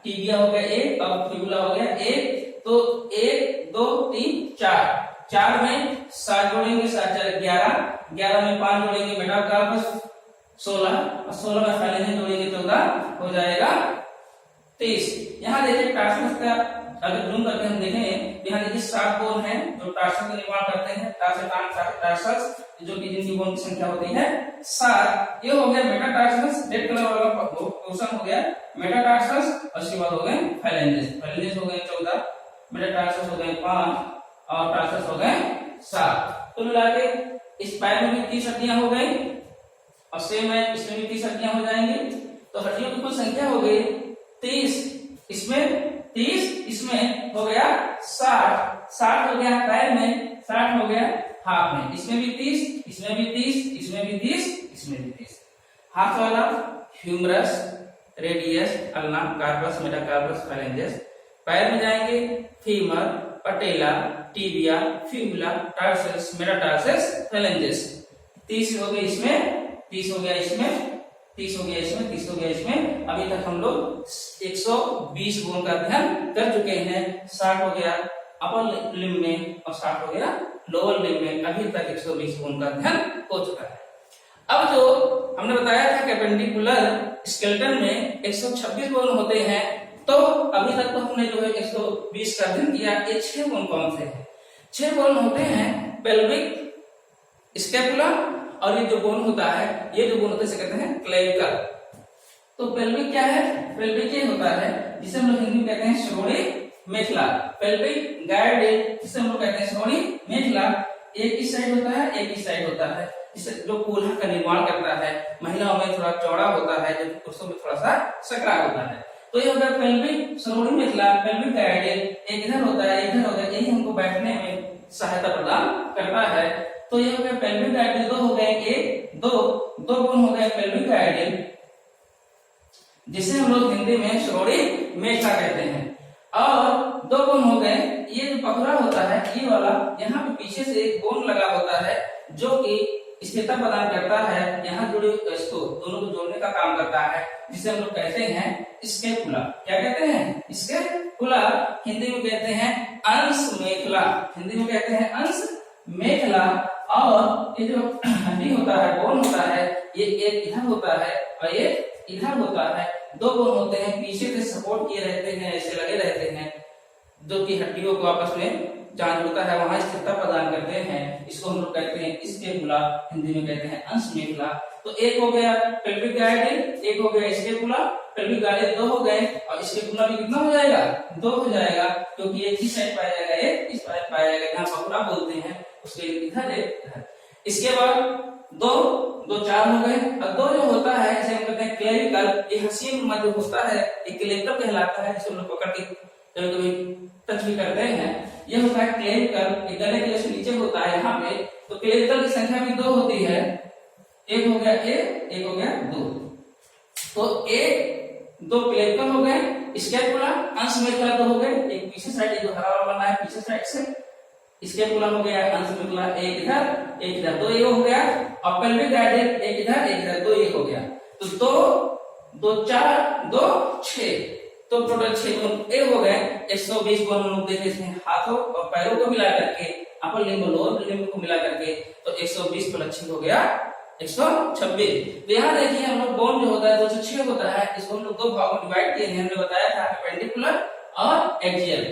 [SPEAKER 1] टिबिया हो गया 1, और फ्यूला हो गया 1। तो 1 2 3 4, 4 में 7 जोड़ेंगे, 7 4 11, 11 में 5 जोड़ेंगे मेटाकार्पस 16, और 16 में फेलेंजेस जोड़ेंगे 14, हो जाएगा 23। यहाँ देखिए टार्सस का अगर जूम करके हम देखें, यहाँ देखिए 7 बोन है जो टार्सस का निर्माण करते हैं। टार्सस जो कि जिनकी बोन की संख्या होती है 7। ये हो गया मेटाटार्सस, रेड कलर वाला पोर्शन हो गया मेटाटार्सस, और उसके बाद हो गए फेलेंजेस। फेलेंजेस हो गए 14, मेटाटार्सस हो गए 5, और टार्सस हो गए 7। तो मिला के इस पैर में भी 30 हड्डियां हो गई, और सेम है इसमें भी 30 हड्डियां हो जाएंगी। तो हड्डियों की कुल संख्या हो गई 30, इसमें 30, इसमें हो गया 60 हो गया पैर में, 60 हो गया हाथ में। इसमें भी 30, इसमें भी 30, इसमें भी 30, इसमें भी 30। हाथ वाला humerus, radius, ulna, carpus, metacarpus, phalanges. पैर में जाएंगे femur, patella, tibia, fibula, tarsus, metatarsus, phalanges. 30 हो गई इसमें, 30 हो गया इसमें, 30 हो गया इसमें, 30 हो गया इसमें। अभी तक हम लोग 120 गुण का अध्ययन कर चुके हैं। 60 हो गया अपर लिम्ब में और 60 हो गया लोअर लिम्ब में। अभी तक 120 गुण का अध्ययन हो चुका है। अब जो हमने बताया था कि एपेंडिकुलर स्केलेटन में 126 गुण होते हैं, तो अभी तक तो हमने जो है 120 का अध्ययन किया। ये 6 गुण कौन से हैं? 6 गुण होते हैं पेल्विक, स्कैपुला, और ये जो बोन होता है, ये जो बोन होता है इसे कहते हैं क्लेविकल। तो पेल्विक क्या है? पेल्विक ये होता है जिसे हम लोग हिंदी में कहते हैं श्रोणी मेखला। पेल्विक गाइड जिसे हम लोग कहते हैं श्रोणी मेखला, एक इस साइड होता है, एक इस साइड होता है, जिसे जो कूल्हा का निर्माण करता है। महिलाओं में थोड़ा चौड़ा होता है, जबकि पुरुषों में थोड़ा सा सकरा होता है। तो ये होता है पेल्विक श्रोणी मेखला, पेल्विक गाइड। एक इधर होता है, इधर होता है, यही हमको बैठने में सहायता प्रदान करता है। तो ये हो गया पेल्विक गाइडल। 2 हो गए, 1 2 गुण हो गए पेल्विक गाइडल, जिसे हम लोग हिंदी में श्रोणी मेखला कहते हैं। और 2 गुण हो गए, ये जो पखुरा होता है ये वाला, यहाँ पे पीछे से एक बोन लगा होता है जो कि स्थिरता प्रदान करता है, यहाँ जुड़े इसको दोनों को जोड़ने का काम करता है, जिसे हम लोग कहते हैं स्कैपुला। क्या कहते हैं? स्कैपुला। हिंदी में कहते हैं अंश मेखला, हिंदी में कहते हैं अंश मेखला। और ये जो हड्डी होता है, बोन होता है, ये एक इधर होता है और ये इधर होता है। 2 बोन होते हैं, पीछे से सपोर्ट किए रहते हैं, ऐसे लगे रहते हैं, जो कि हड्डियों को आपस में जहां जुड़ता है वहां स्थिरता प्रदान करते हैं। इसको हम लोग कहते हैं स्कैपुला, हिंदी में कहते हैं अंश मेखला। तो एक हो गया पेल्विक गाइडल, एक हो गया स्कैपुला। पेल्विक गाइडल 2 हो गए, और स्कैपुला भी कितना हो जाएगा? 2 हो जाएगा, क्योंकि एक इस साइड पाया जाएगा, एक इस साइड पाया जाएगा। जहां पखुरा बोलते हैं उसके इधर एक। इसके बाद दो, दो चार हो गए। और दो जो होता है इसे हम कहते हैं क्लेरिकल, ये हसीन मत जो होता है ये क्लेरिकल कहलाता है, जिसे हम लोग पकड़ के कभी कभी टच भी करते हैं। ये होता है क्लेरिकल, ये गले के जैसे नीचे होता है यहाँ पे। तो क्लेरिकल की संख्या भी दो होती है, एक हो गया ए, एक हो गया दो। तो एक दो क्लेरिकल हो गए, स्केपुला अंश मेखला दो हो गए, एक पीछे साइड जो हरा वाला बना है पीछे साइड से, स्केपुला हो गया अंश मेखला, एक इधर एक इधर, दो ये हो गया। और पेल्विक गाइडेड एक इधर एक इधर, दो ये हो गया। तो दो दो चार दो छह, तो टोटल 6 गुण ए हो गए। 120 गुण हम लोग देखे इसमें हाथों और पैरों को मिला करके, अपर लिंग और लोअर लिंग को मिला करके, तो 120 प्लस 6 हो गया 126। तो यहाँ देखिए हम लोग बोन जो होता है 206 होता है, इसको हम लोग दो भागों में डिवाइड किए हैं। हमने बताया था अपेंडिकुलर और एक्सियल।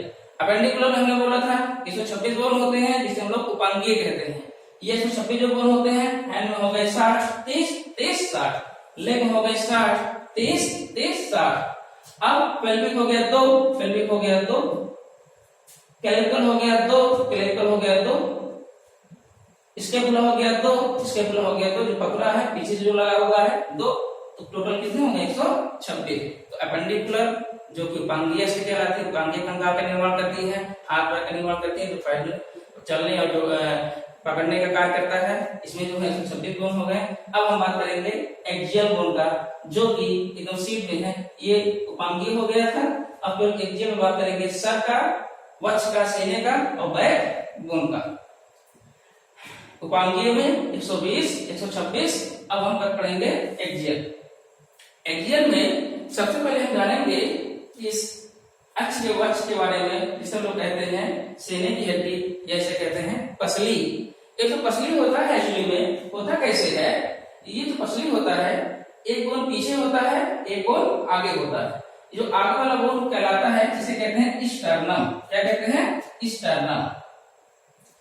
[SPEAKER 1] अपेंडिकुलर में हमने बोला था 126 बोन होते हैं, जिसे हम लोग उपांगीय कहते हैं। ये 126 जो बोन होते हैं, हैंड में हो गए 60 30 30 60, लेग में हो गए 60 30 30 60। अब पेल्विक हो गया दो, पेल्विक हो गया दो, क्लेविकल हो गया दो, क्लेविकल हो गया दो, स्केपुला हो गया दो, स्केपुला हो गया दो, जो पकड़ा है पीछे जो लगा हुआ है दो, तो टोटल कितने होंगे 126। तो अपेंडिकुलर जो कि उपांगीय से कहलाती है, उपांगीय कंकाल का निर्माण करती है, हाथ पैर का निर्माण करती है, जो पैर चलने और जो पकड़ने का कार्य करता है, इसमें जो है 126 बोन हो गए। अब हम बात करेंगे एक्सियल बोन का, जो कि एकदम सीट में है, ये उपांगीय हो गया था। अब फिर एक्सियल में बात करेंगे सर का, वक्ष का, सीने का और बैक बोन का। उपांगीय में 120 126। अब हम बात करेंगे एक्सियल। एक्सियल में सबसे पहले हम जानेंगे इस अक्ष के वक्ष के बारे में, जिसे लोग कहते हैं सीने की हड्डी, जैसे कहते हैं पसली। एक तो पसली होता है, एक्चुअली में होता कैसे है, ये जो पसली होता है एक बोन पीछे होता है, एक बोन आगे होता है। जो आगे वाला बोन कहलाता है जिसे कहते हैं स्टर्नम। क्या कहते हैं? स्टर्नम।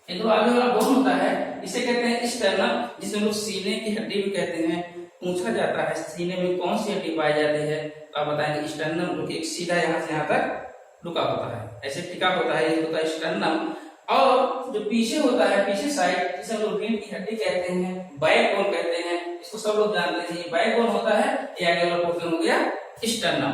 [SPEAKER 1] ये जो आगे वाला बोन होता है इसे कहते हैं स्टर्नम, जिसे लोग सीने की हड्डी भी कहते हैं। पूछा जाता है सीने में कौन सी हड्डी पाई जाती है, तो आप बताएंगे स्टर्नम, जो कि सीधा यहाँ से यहाँ तक रुका होता है, ऐसे टिका होता है, ये होता है स्टर्नम। और जो पीछे होता है, पीछे साइड, जिसे हम लोग रीढ़ की हड्डी कहते हैं, बैक बोन कहते हैं, इसको सब लोग जानते हैं। ये बैक बोन होता है, ये आगे वाला पोर्शन हो गया स्टर्नम।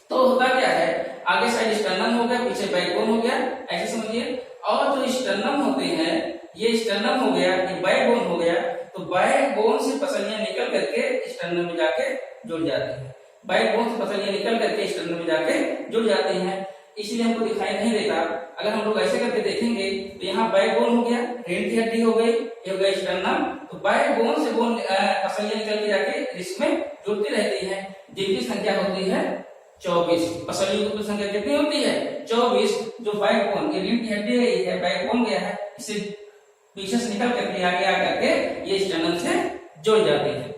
[SPEAKER 1] तो होता क्या है, आगे साइड स्टर्नम हो गया, पीछे बैक बोन हो गया, ऐसे समझिए। और जो स्टर्नम होते हैं, ये स्टर्नम हो गया, ये बैक बोन हो गया, तो बैक बोन से पसलियां निकल करके स्टर्नम में जाके जुड़ जाती है। बैक बोन से पसलियां निकल करके स्टर्नम में जाके जुड़ जाती हैं, इसलिए हमको दिखाई नहीं देता। अगर हम लोग ऐसे करके देखेंगे तो यहाँ बैक बोन हो गया, रीढ़ की हड्डी हो गई, ये हो गया स्टर्नम। तो बैक बोन से बोन पसलियां निकल के जाके इसमें जुड़ती रहती है, जिनकी संख्या होती है 24। पसलियों की संख्या कितनी होती है? 24। जो बैक बोन, ये रीढ़ की हड्डी है, बैक बोन गया है, इसे पीछे से निकल करके आगे आकर के ये स्टर्नम से जुड़ जाती है।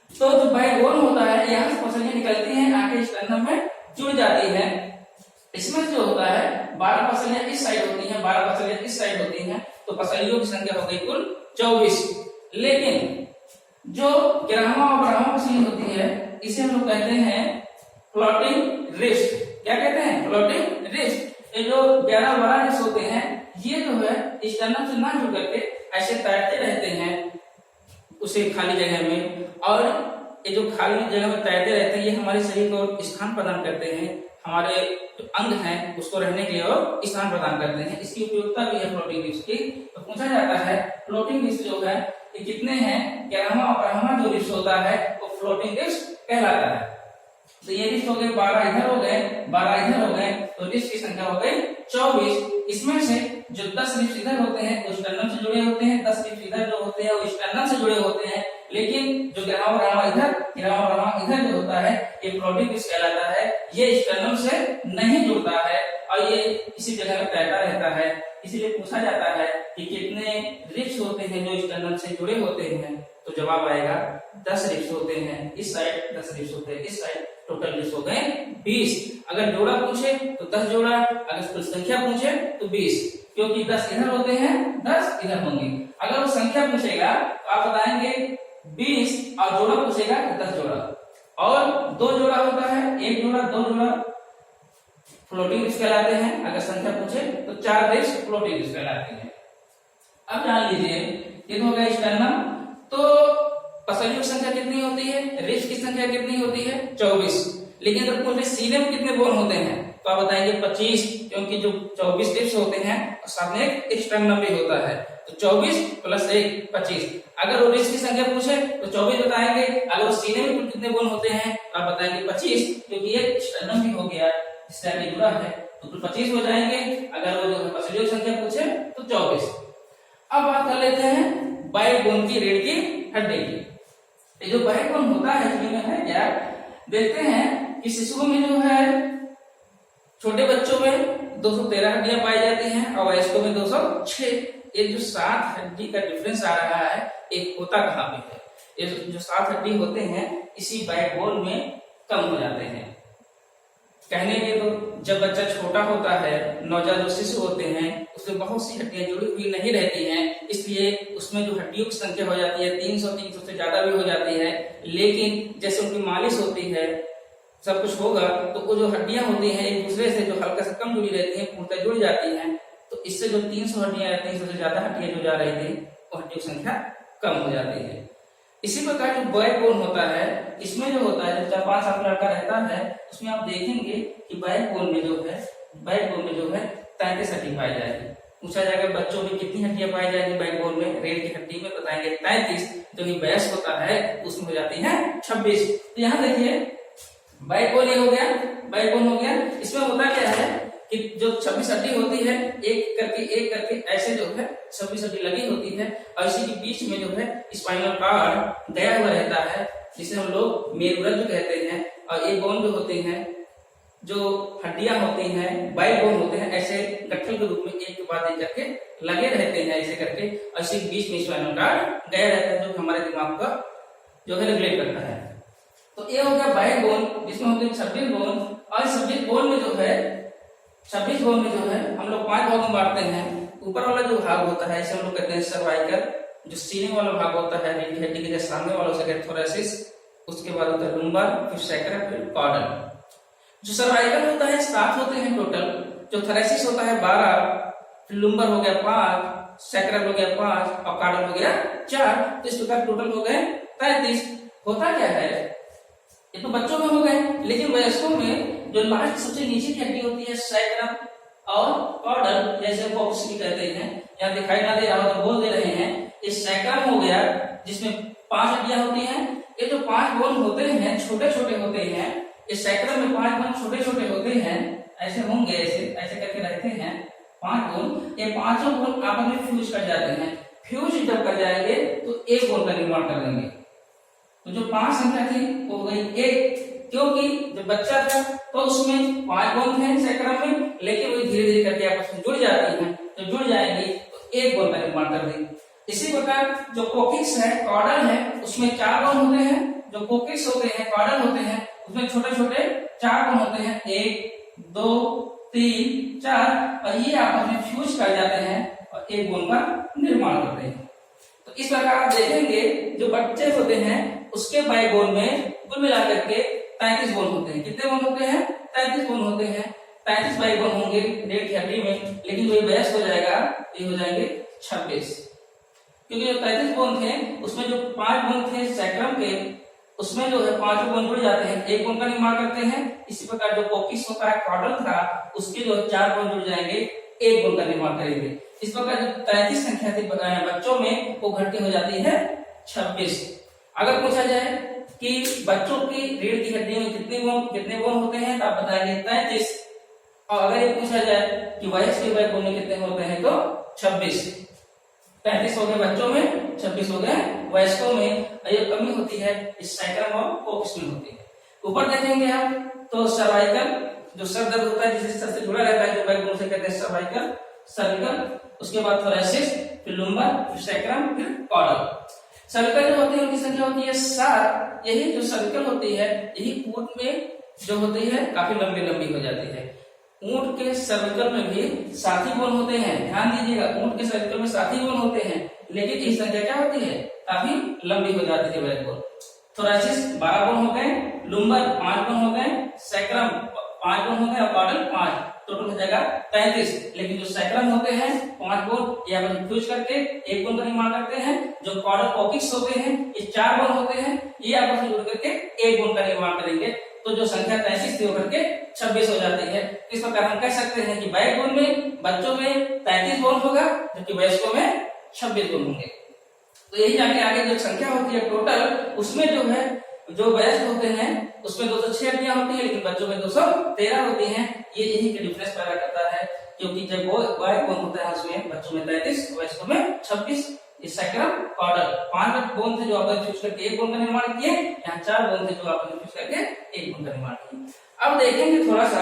[SPEAKER 1] तो जो बैक बोन होता है, यहाँ से पसलियां निकलती हैं, आगे स्टर्नम में जुड़ जाती है। इसमें जो होता है 12 पसलियां इस साइड होती हैं, 12 पसलियां इस साइड होती हैं, तो पसलियों की संख्या हो गई कुल 24। लेकिन जो 11वां और 12वां पसली होती है, इसे हम लोग कहते हैं फ्लोटिंग रिस्ट। क्या कहते हैं? Floating wrist. ये जो 11 12 रिस्ट होते हैं, ये जो है स्टर्नम से ना जुड़ करके ऐसे तैरते रहते हैं उसे खाली जगह में, और ये जो खाली जगह में तैरते रहते हैं, ये हमारे शरीर को स्थान प्रदान करते हैं, हमारे जो अंग हैं उसको रहने के लिए और स्थान प्रदान करते हैं। इसकी उपयोगिता भी है फ्लोटिंग रिस्ट की। तो पूछा जाता है फ्लोटिंग रिस्ट जो है ये कितने हैं? 11वां और 12वां जो रिस्ट होता है वो फ्लोटिंग रिस्ट कहलाता है। तो ये रिस्ट हो गए 12 इधर हो गए, 12 इधर हो गए, तो रिस्ट की संख्या हो गई 24। इसमें से जो 10 रिस्ट इधर होते हैं वो स्टर्नम से जुड़े होते हैं, 10 रिस्ट इधर जो होते हैं वो स्टर्नम से जुड़े होते हैं। लेकिन जो 11वां 12वां इधर, 11वां 12वां इधर जो होता है, ये फ्लोटिंग रिस्ट कहलाता है। ये स्टर्नम से नहीं जुड़ता है और ये इसी जगह में तैरता रहता है। इसीलिए पूछा जाता है कि कितने रिस्ट होते हैं जो स्टर्नम से जुड़े होते हैं, तो जवाब आएगा 10 रिस्ट होते हैं। इस साइड 10 रिस्ट होते हैं, इस साइड टोटल रिस्ट हो गए 20। अगर जोड़ा पूछे तो 10 जोड़ा, अगर कुल संख्या पूछे तो 20, क्योंकि 10 इधर होते हैं, 10 इधर होंगे। अगर वो संख्या पूछेगा तो आप बताएंगे 20, और जोड़ा पूछेगा तो 10 जोड़ा, और 2 जोड़ा होता है, 1 जोड़ा 2 जोड़ा फ्लोटिंग रिस्ट कहलाते हैं। अगर संख्या पूछे तो 4 रिस्ट फ्लोटिंग रिस्ट कहलाते हैं। अब जान लीजिए ये तो हो गया स्टर्नम, तो पसलियों की संख्या कितनी होती है, रिब्स की संख्या कितनी होती है, 24। लेकिन अगर पूछे सीने में कितने बोन होते हैं तो आप बताएंगे 25, क्योंकि जो 24 रिब्स होते हैं और साथ में एक स्टर्नम भी होता है, तो 24 प्लस 1 25। अगर वो रिब्स की संख्या पूछे तो 24 बताएंगे, अगर वो सीने में कितने बोन होते हैं तो आप बताएंगे 25, क्योंकि ये स्टर्नम भी हो गया इससे आगे जुड़ा है, तो कुल 25 हो जाएंगे। अगर वो जो पसलियों की संख्या पूछे तो 24। अब बात कर लेते हैं बैकबोन की, रीढ़ की हड्डी की। ये जो बैकबोन होता है इसमें है क्या, देखते हैं कि शिशुओं में जो है, छोटे बच्चों में 213 हड्डियां पाई जाती हैं और वयस्कों में 206। ये जो 7 हड्डी का डिफरेंस आ रहा है, एक होता कहाँ पे है, ये जो 7 हड्डी होते हैं इसी बैकबोन में कम हो जाते हैं। कहने के तो जब बच्चा छोटा होता है, नवजात जो शिशु होते हैं, उसमें बहुत सी हड्डियां जुड़ी हुई नहीं रहती हैं, इसलिए उसमें जो हड्डियों की संख्या हो जाती है 300 से ज्यादा भी हो जाती है। लेकिन जैसे उनकी मालिश होती है, सब कुछ होगा, तो वो जो हड्डियां होती हैं एक दूसरे से जो हल्का से कम जुड़ी रहती हैं, पूर्णतः जुड़ जाती हैं, तो इससे जो 300 हड्डियां, 300 से ज्यादा हड्डियां जो जा रही थी, वो हड्डियों की संख्या कम हो जाती है। इसी प्रकार जो बैकबोन होता है, इसमें जो होता है, जब 4-5 साल का लड़का रहता है, उसमें आप देखेंगे कि बैकबोन में जो है, बैकबोन में जो है 33 हड्डी पाई जाएगी। पूछा जाएगा बच्चों में कितनी हड्डियां पाई जाएगी बैकबोन में, रीढ़ की हड्डी में, बताएंगे 33। जो ही वयस्क होता है उसमें हो जाती है 26। तो यहाँ देखिए बैकबोन ये हो गया, बैकबोन हो गया। इसमें होता क्या है कि जो 26 हड्डी होती है, एक करके ऐसे जो है 26 हड्डी लगी होती है, और इसी के बीच में जो है स्पाइनल कॉर्ड गया हुआ रहता है, जिसे हम लोग मेरुरज्जु कहते हैं। और ये बोन जो होते हैं, जो हड्डियां होती हैं, बैकबोन होते हैं, ऐसे गट्ठल के रूप में एक के बाद एक करके लगे रहते हैं, ऐसे करके, और इसी के बीच में स्पाइनल कॉर्ड गया रहता है, जो हमारे दिमाग का जो है रेगुलेट करता है। तो ये हो गया बैकबोन, जिसमें होते हैं 26 बोन। और 26 बोन में जो है, 26 बोन में जो है हम लोग 5 भागों में बांटते हैं। ऊपर वाला जो भाग होता है इसे हम लोग कहते हैं सर्वाइकल, जो सीने वाला भाग होता है रीढ़ की हड्डी के सामने वाला उसे कहते हैं थोरेसिस, उसके बाद होता है लुम्बर, फिर सैक्रम, फिर कॉर्डल। जो सर्वाइकल होता है 7 होते हैं टोटल, जो थोरेसिस होता है 12, फिर लुम्बर हो गया 5, सैक्रम हो गया 5 और कॉर्डल हो गया 4। तो इस प्रकार टोटल हो गए 33। होता क्या है, ये तो बच्चों में हो गए, लेकिन वयस्कों में जो लास्ट सबसे नीचे की हड्डी होती है सैक्रम और कॉर्डल, जैसे फोक्स भी कहते हैं, यहाँ दिखाई ना दे रहा हो तो बोल दे रहे हैं, ये सैक्रम हो गया जिसमें 5 हड्डियां होती हैं। ये जो 5 बोन होते हैं छोटे छोटे होते हैं, इस सैक्रम में 5 बोन छोटे छोटे होते हैं, ऐसे होंगे, ऐसे ऐसे करके रहते हैं 5 बोन। ये पांचों बोन आपस में फ्यूज कर जाते हैं। फ्यूज जब कर जाएंगे तो एक बोन का निर्माण कर देंगे। तो जो 5 संख्या थी वो हो गई 1, क्योंकि जब बच्चा था तो उसमें 5 बोन थे सैक्रम में, लेकिन वो धीरे धीरे करके आपस में जुड़ जाती हैं, तो जुड़ जाएंगी तो एक बोन का निर्माण कर देंगे। इसी प्रकार जो कोकिक्स है, कॉर्डल है, उसमें 4 बोन होते हैं। जो कोकिक्स होते हैं, कॉर्डल होते हैं, उसमें छोटे छोटे 4 बोन होते हैं, 1 2 3 4, और ये आपस में फ्यूज कर जाते हैं और एक बोन का निर्माण करते हैं। तो इस प्रकार आप देखेंगे जो बच्चे होते हैं उसके बैकबोन में कुल मिलाकर के 33 बोन होते हैं। कितने बोन होते हैं? 33 बोन होते हैं। 33 बैकबोन होंगे रीढ़ की हड्डी में, लेकिन जो वयस्क हो जाएगा ये हो जाएंगे 26, क्योंकि जो 33 बोन थे उसमें जो 5 बोन थे सैक्रम के, उसमें जो है 5 बोन जुड़ जाते हैं, एक बोन का निर्माण करते हैं। इसी प्रकार जो कोकिस होता है, कॉर्डल था, उसके जो 4 बोन जुड़ जाएंगे, एक बोन का निर्माण करेंगे। इस प्रकार जो 33 संख्या थी बच्चों में वो घट के हो जाती है 26। अगर पूछा जाए कि बच्चों की रीढ़ की हड्डी में कितने बोन होते हैं तो आप बताएंगे 33। और अगर ये पूछा जाए कि वयस्क के बैकबोन में कितने होते हैं तो 26। 33 हो गए बच्चों में, 26 हो गए वयस्कों में। ये कमी होती है इस सैक्रम और कोकिस में होती है। ऊपर देखेंगे आप तो सर्वाइकल, जो सर दर्द होता है जिससे सर से जुड़ा रहता है, जो बैकबोन से कहते हैं सर्वाइकल, सर्विकल, उसके बाद थोरेसिस, फिर लुम्बर, फिर सैक्रम, फिर कॉर्डल। सर्विकल जो होती है उनकी संख्या होती है 7। यही जो सर्विकल होती है यही ऊंट में जो होती है काफी लंबी लंबी हो जाती है। ऊंट के सर्विकल में भी 7 ही बोन होते हैं, ध्यान दीजिएगा, ऊंट के सर्विकल में 7 ही बोन होते हैं, लेकिन इस संख्या क्या होती है काफी लंबी हो जाती है बैकबोन। थोरेसिस 12 बोन हो गए, लुम्बर 5 बोन हो गए, सैक्रम 5 बोन हो गए और कॉर्डल 5, टोटल हो जाएगा 33। लेकिन जो सैकड़म होते हैं 5 बोन ये आपस में फ्यूज करके एक बोन का निर्माण करते हैं। जो क्वार्टर कॉकिक्स होते हैं ये 4 बोन होते हैं, ये आपस में जुड़ करके एक बोन का निर्माण करेंगे। तो जो संख्या 33 थी होकर के 26 हो जाती है। इस प्रकार हम कह सकते हैं कि बैकबोन में बच्चों में 33 बोन होगा, जबकि वयस्कों में 26 बोन होंगे। तो यही जाके आगे जो संख्या होती है टोटल, उसमें जो है जो वयस्क होते हैं उसमें 206 हड्डियां होती है, लेकिन बच्चों में 213 होती हैं। ये यही के डिफरेंस पैदा करता है, क्योंकि जब वो बैकबोन होता है उसमें बच्चों में 33, वयस्कों में 26। इस सैकड़म ऑर्डर 5 बोन थे जो आपस में करके एक बोन का निर्माण किए, यहाँ 4 बोन थे जो आपस में करके एक बोन का निर्माण किए। अब देखेंगे थोड़ा सा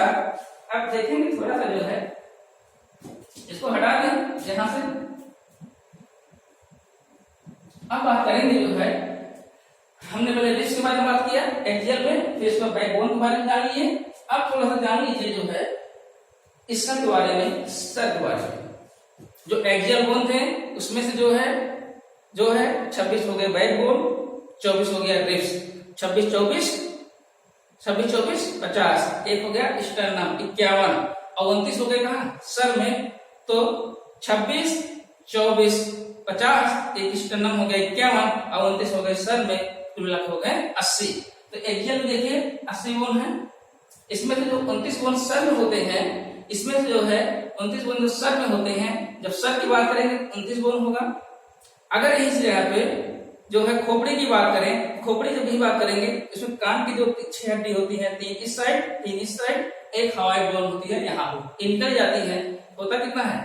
[SPEAKER 1] जो है इसको हटा दें यहां से। अब बात करेंगे जो है, हमने पहले रिब्स के बारे में बात किया एक्सियल में, फिर इसके बैकबोन के बारे में जान लिए। अब थोड़ा सा जान लीजिए जो है इस सर के बारे में। सर के बारे में जो एक्सियल बोन थे उसमें से जो है 26 हो गए बैकबोन, 24 हो गया रिब्स, 26 24 50, एक हो गया स्टर्नम 51 और 29 हो गए कहां सर में। तो 26 24 50, एक स्टर्नम हो गया 51 और 29 हो गए सर में, कुल हो गए 80। तो एक्सियल में देखिए 80 बोन है। इसमें से जो 29 बोन सर में होते हैं, इसमें से जो है 29 बोन जो सर में होते हैं, जब सर की बात करेंगे 29 बोन होगा। अगर इस जगह पे जो है खोपड़ी की बात करें, खोपड़ी जब भी बात करेंगे इसमें कान की जो 6 हड्डी होती है, 3 इस साइड 3 इस साइड, एक हवाई बोन होती है यहाँ पे इंटर जाती है। होता कितना है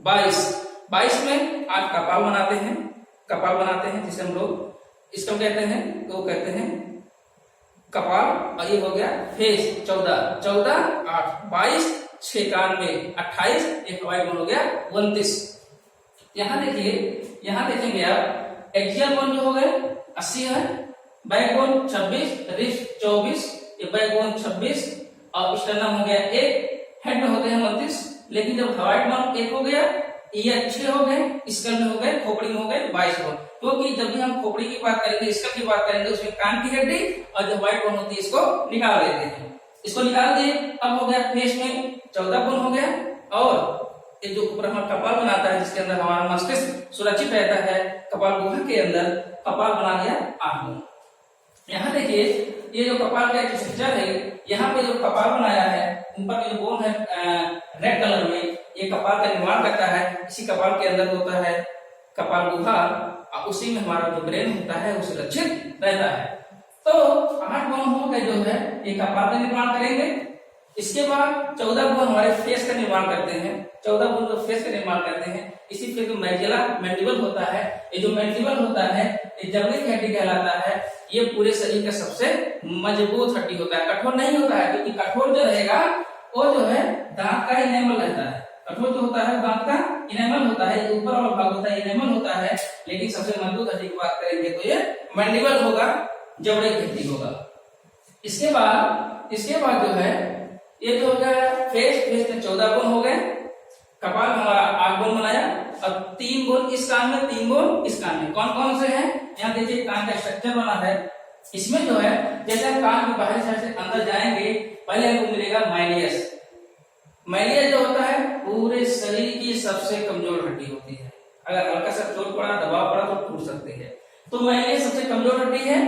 [SPEAKER 1] 22 में 8 कपाल बनाते हैं जिसे हम लोग इसको कहते हैं, तो कहते हैं कपाल। और ये हो गया फेस 14 8 22 6 कान में 28, एक हवाई बोन हो गया 29। यहाँ देखेंगे आप एक्सियल बोन जो हो गए 80 है, बैकबोन 26, रिब्स 24, ये बैकबोन 26 और स्टर्नम हो गया 1, हेड में होते हैं 29। लेकिन जब हवाई बोन 1 हो गया, ईयर 6 हो गए, स्कल में हो गए, खोपड़ी में हो गए 22 बोन। क्योंकि जब भी हम खोपड़ी की बात करेंगे, स्कल की बात करेंगे, उसमें कान की हड्डी और जो व्हाइट बोन होती है इसको निकाल देते हैं। इसको निकाल दिए, अब हो गया फेस में 14 बोन हो गया, और ये जो ऊपर हमारा कपाल बनाता है जिसके अंदर हमारा मस्तिष्क सुरक्षित रहता है, कपाल गुहा के अंदर कपाल बना लिया 8 बोन। यहाँ देखिए ये जो कपाल का एक स्ट्रक्चर है, यहाँ पे जो कपाल बनाया है ऊपर के जो बोन है रेड कलर में, ये कपाल का निर्माण करता है। इसी कपाल के अंदर होता है कपाल गुहा, और उसी में हमारा जो ब्रेन होता है वो सुरक्षित रहता है। तो 8 बोन हो गए जो है ये कपाल का निर्माण करेंगे। इसके बाद 14 बोन हमारे फेस का निर्माण करते हैं। 14 बोन जो फेस का निर्माण करते हैं, इसी फिर जो मैंडिबल होता है, ये जो मैंडिबल होता है ये जबड़े की हड्डी कहलाता है। ये पूरे शरीर का सबसे मजबूत हड्डी होता है, कठोर नहीं होता है, क्योंकि कठोर जो रहेगा वो जो है दांत का इनेमल रहता है। कठोर जो होता है दांत का इनेमल होता है, ऊपर वाला भाग होता है इनेमल होता है। लेकिन सबसे मजबूत हड्डी की बात करेंगे तो ये मैंडिबल होगा, जबड़े की हड्डी होगा। इसके बाद जो है ये जो हो गया फेस में 14 बोन हो गए, कपाल हमारा 8 बोन बनाया, और 3 बोन इस कान में, 3 बोन इस कान में। कौन कौन से हैं यहाँ देखिए, कान का स्ट्रक्चर बना है। इसमें जो है जैसे हम कान के बाहरी साइड से अंदर जाएंगे, पहले हमको मिलेगा माइलियस। माइलियस जो होता है पूरे शरीर की सबसे कमजोर हड्डी होती है। अगर हल्का सा चोट पड़ा, दबाव पड़ा तो टूट सकती है। तो माइलियस सबसे कमजोर हड्डी है।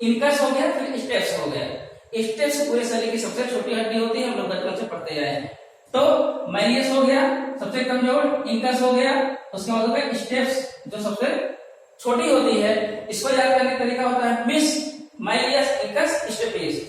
[SPEAKER 1] इनकस हो गया, फिर स्टेप्स हो गया। स्टेप्स पूरे शरीर की सबसे छोटी हड्डी होती है, हम लोग बचपन से पढ़ते आए हैं। तो माइलियस हो गया सबसे कमजोर, इनकस हो गया, उसके बाद हो गया स्टेप्स जो सबसे छोटी होती है। इसको याद करने का तरीका होता है मिस malleus incus stapes,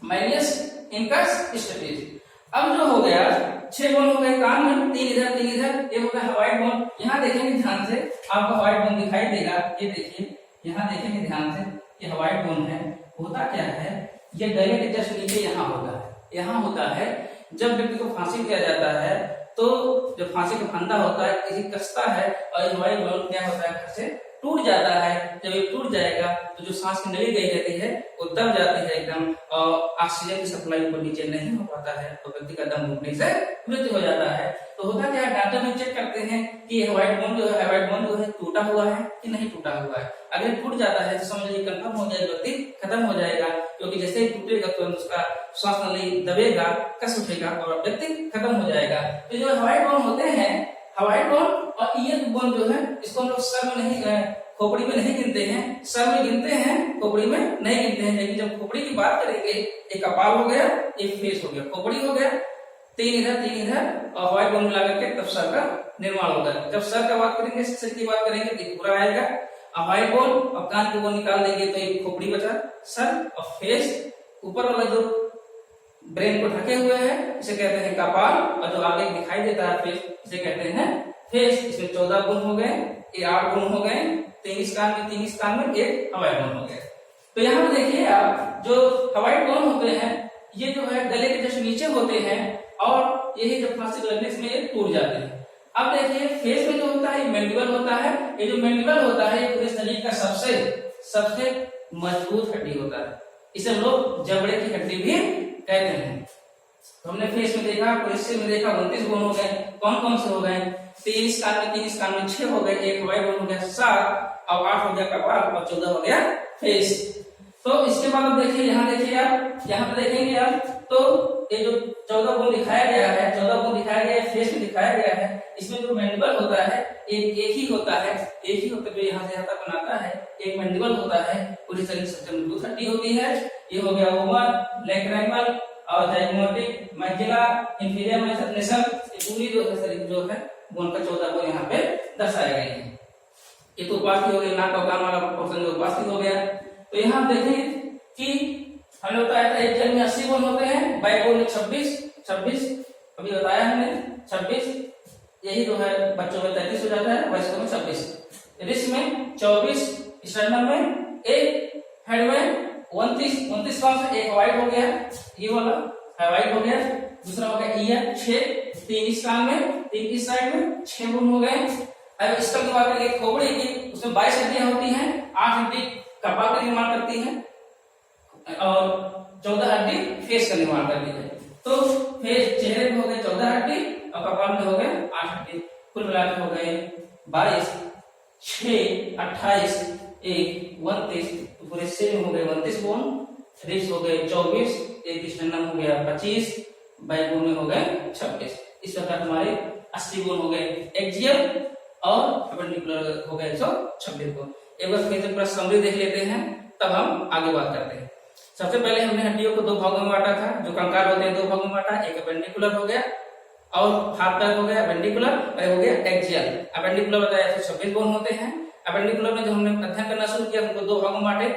[SPEAKER 1] malleus incus stapes. अब जो हो गया 6 बोन हो गए कान में, 3 इधर 3 इधर, ये हो गया व्हाइट बोन। यहाँ देखेंगे ध्यान से, आपको व्हाइट बोन दिखाई देगा। ये देखिए यहाँ देखेंगे ध्यान से, ये व्हाइट बोन है। होता क्या है, ये गले के जस्ट नीचे यहाँ होता है। यहाँ होता है जब व्यक्ति को फांसी दिया जाता है, तो जब फांसी का फंदा होता है किसी कसता है, और व्हाइट बोन क्या होता है से टूट जाता है। जब ये टूट जाएगा तो जो सांस की नली गई रहती है वो दब जाती है एकदम, और ऑक्सीजन की सप्लाई ऊपर नीचे नहीं हो पाता है, तो व्यक्ति का दम घुटने से मृत्यु हो जाता है। तो होता क्या है, डॉक्टर में चेक करते हैं कि व्हाइट बोन जो है टूटा हुआ है कि नहीं टूटा हुआ है। अगर टूट जाता है तो समझ लीजिए कंफर्म हो जाएगा, व्यक्ति खत्म हो जाएगा। क्योंकि जैसे ही टूटेगा तुरंत उसका श्वास नली दबेगा, कस उठेगा और व्यक्ति खत्म हो जाएगा। तो जो हवाई बोन होते हैं, हवाई बोन और ईयर बोन जो है, इसको हम लोग सर में नहीं, खोपड़ी में नहीं गिनते हैं, सर में गिनते हैं, खोपड़ी में नहीं गिनते हैं। लेकिन जब खोपड़ी की बात करेंगे, एक कपाल हो गया, एक फेस हो गया, खोपड़ी हो गया, तीन इधर और हवाई बोन मिला करके तब सर का निर्माण होगा। जब सर का बात करेंगे, सिर की बात करेंगे तो पूरा आएगा, हवाई बोन और कान की बोन निकाल देंगे तो एक खोपड़ी बचा, सर और फेस, ऊपर वाला जो ब्रेन को ढके हुए है इसे कहते हैं कपाल, और जो आगे दिखाई देता है फेस इसे कहते हैं फेस। इसमें 14 गुण हो गए, ये 8 गुण हो गए, 23 कान में एक हवाई बोन हो गया। तो यहाँ पर देखिए आप, जो हवाई बोन होते हैं ये जो है गले के जस्ट नीचे होते हैं और यही जब फांसी लगने से ये टूट जाते हैं। अब देखिए फेस में जो होता है मैंडिबल होता है, ये जो मैंडिबल होता है ये पूरे शरीर का सबसे मजबूत हड्डी होता है, इसे हम लोग जबड़े की हड्डी भी कहते हैं। तो हमने फेस में देखा, पूरे सिर में देखा 29 बोन हो गए। कौन कौन से हो गए? 23 कान में 6 हो गए, एक हवाई बोन हो गया 7, और 8 हो गया कपाल और 14 हो गया फेस। तो इसके बाद अब देखिए, यहाँ देखिए आप, यहाँ पे देखेंगे आप, तो ये जो 14 गुण दिखाया गया है, 14 गुण दिखाया गया है, फेस में दिखाया गया है, इसमें जो मैंडिबल होता है एक ही होता है, एक ही होकर जो यहाँ से यहाँ तक बनाता है, एक मैंडिबल होता है, पूरी शरीर सबसे मजबूत हड्डी होती है। ये हो गया ओमर, लैक्राइमल और जाइगोमेटिक, मैक्सिला, इंफीरियर नेसल, पूरी जो शरीर जो है बोन का 14 गुण यहाँ पे दर्शाए गए हैं। ये तो उपास्थि हो गई, नाक और कान वाला पोर्शन जो उपास्थि हो गया। तो यहाँ देखें कि हमें बताया था एक जन में 80 बोन होते हैं, बाइबोन में 26 अभी बताया हमने 26, यही जो है बच्चों में 33 हो जाता है, वयस्कों में 26, रिस्ट में 24, स्टर्नम में 1, हेड में 29 कौन सा? एक वाइट हो गया, ये वाला वाइट हो गया, दूसरा हो गया ईयर 6, 3 इस कान में, 3 इस साइड में, 6 बोन हो गए। अब इसका जो बात करेंगे खोपड़ी की, उसमें 22 हड्डियां होती हैं, 8 हड्डी कपाल का निर्माण करती है और 14 हड्डी फेस का निर्माण करती है। तो फेस चेहरे में हो गए 14 हड्डी और कपाल में हो गए 8 हड्डी, कुल मिलाकर हो गए 22, 6, 28, 1, 29, पूरे सिर में हो गए 29 बोन, रिब्स हो गए 24, एक स्टर्नम हो गया 25, बैकबोन में हो गए 26। इस प्रकार हमारे 80 बोन हो गए एक्सियल और अपेंडिकुलर हो गए 126 बोन। एक बार फिर से पूरा समरी देख लेते हैं, तब हम आगे बात करते हैं। सबसे पहले हमने हड्डियों को 2 भागों में बांटा था, जो कंकाल होते हैं 2 भागों में बांटा, एक अपेंडिकुलर हो गया और हाथ पैर हो गया अपेंडिकुलर, और हो गया एक्सियल। अपेंडिकुलर बताया 126 बोन होते हैं। अपेंडिकुलर में जो हमने अध्ययन करना शुरू किया उनको 2 भागों में बांटे,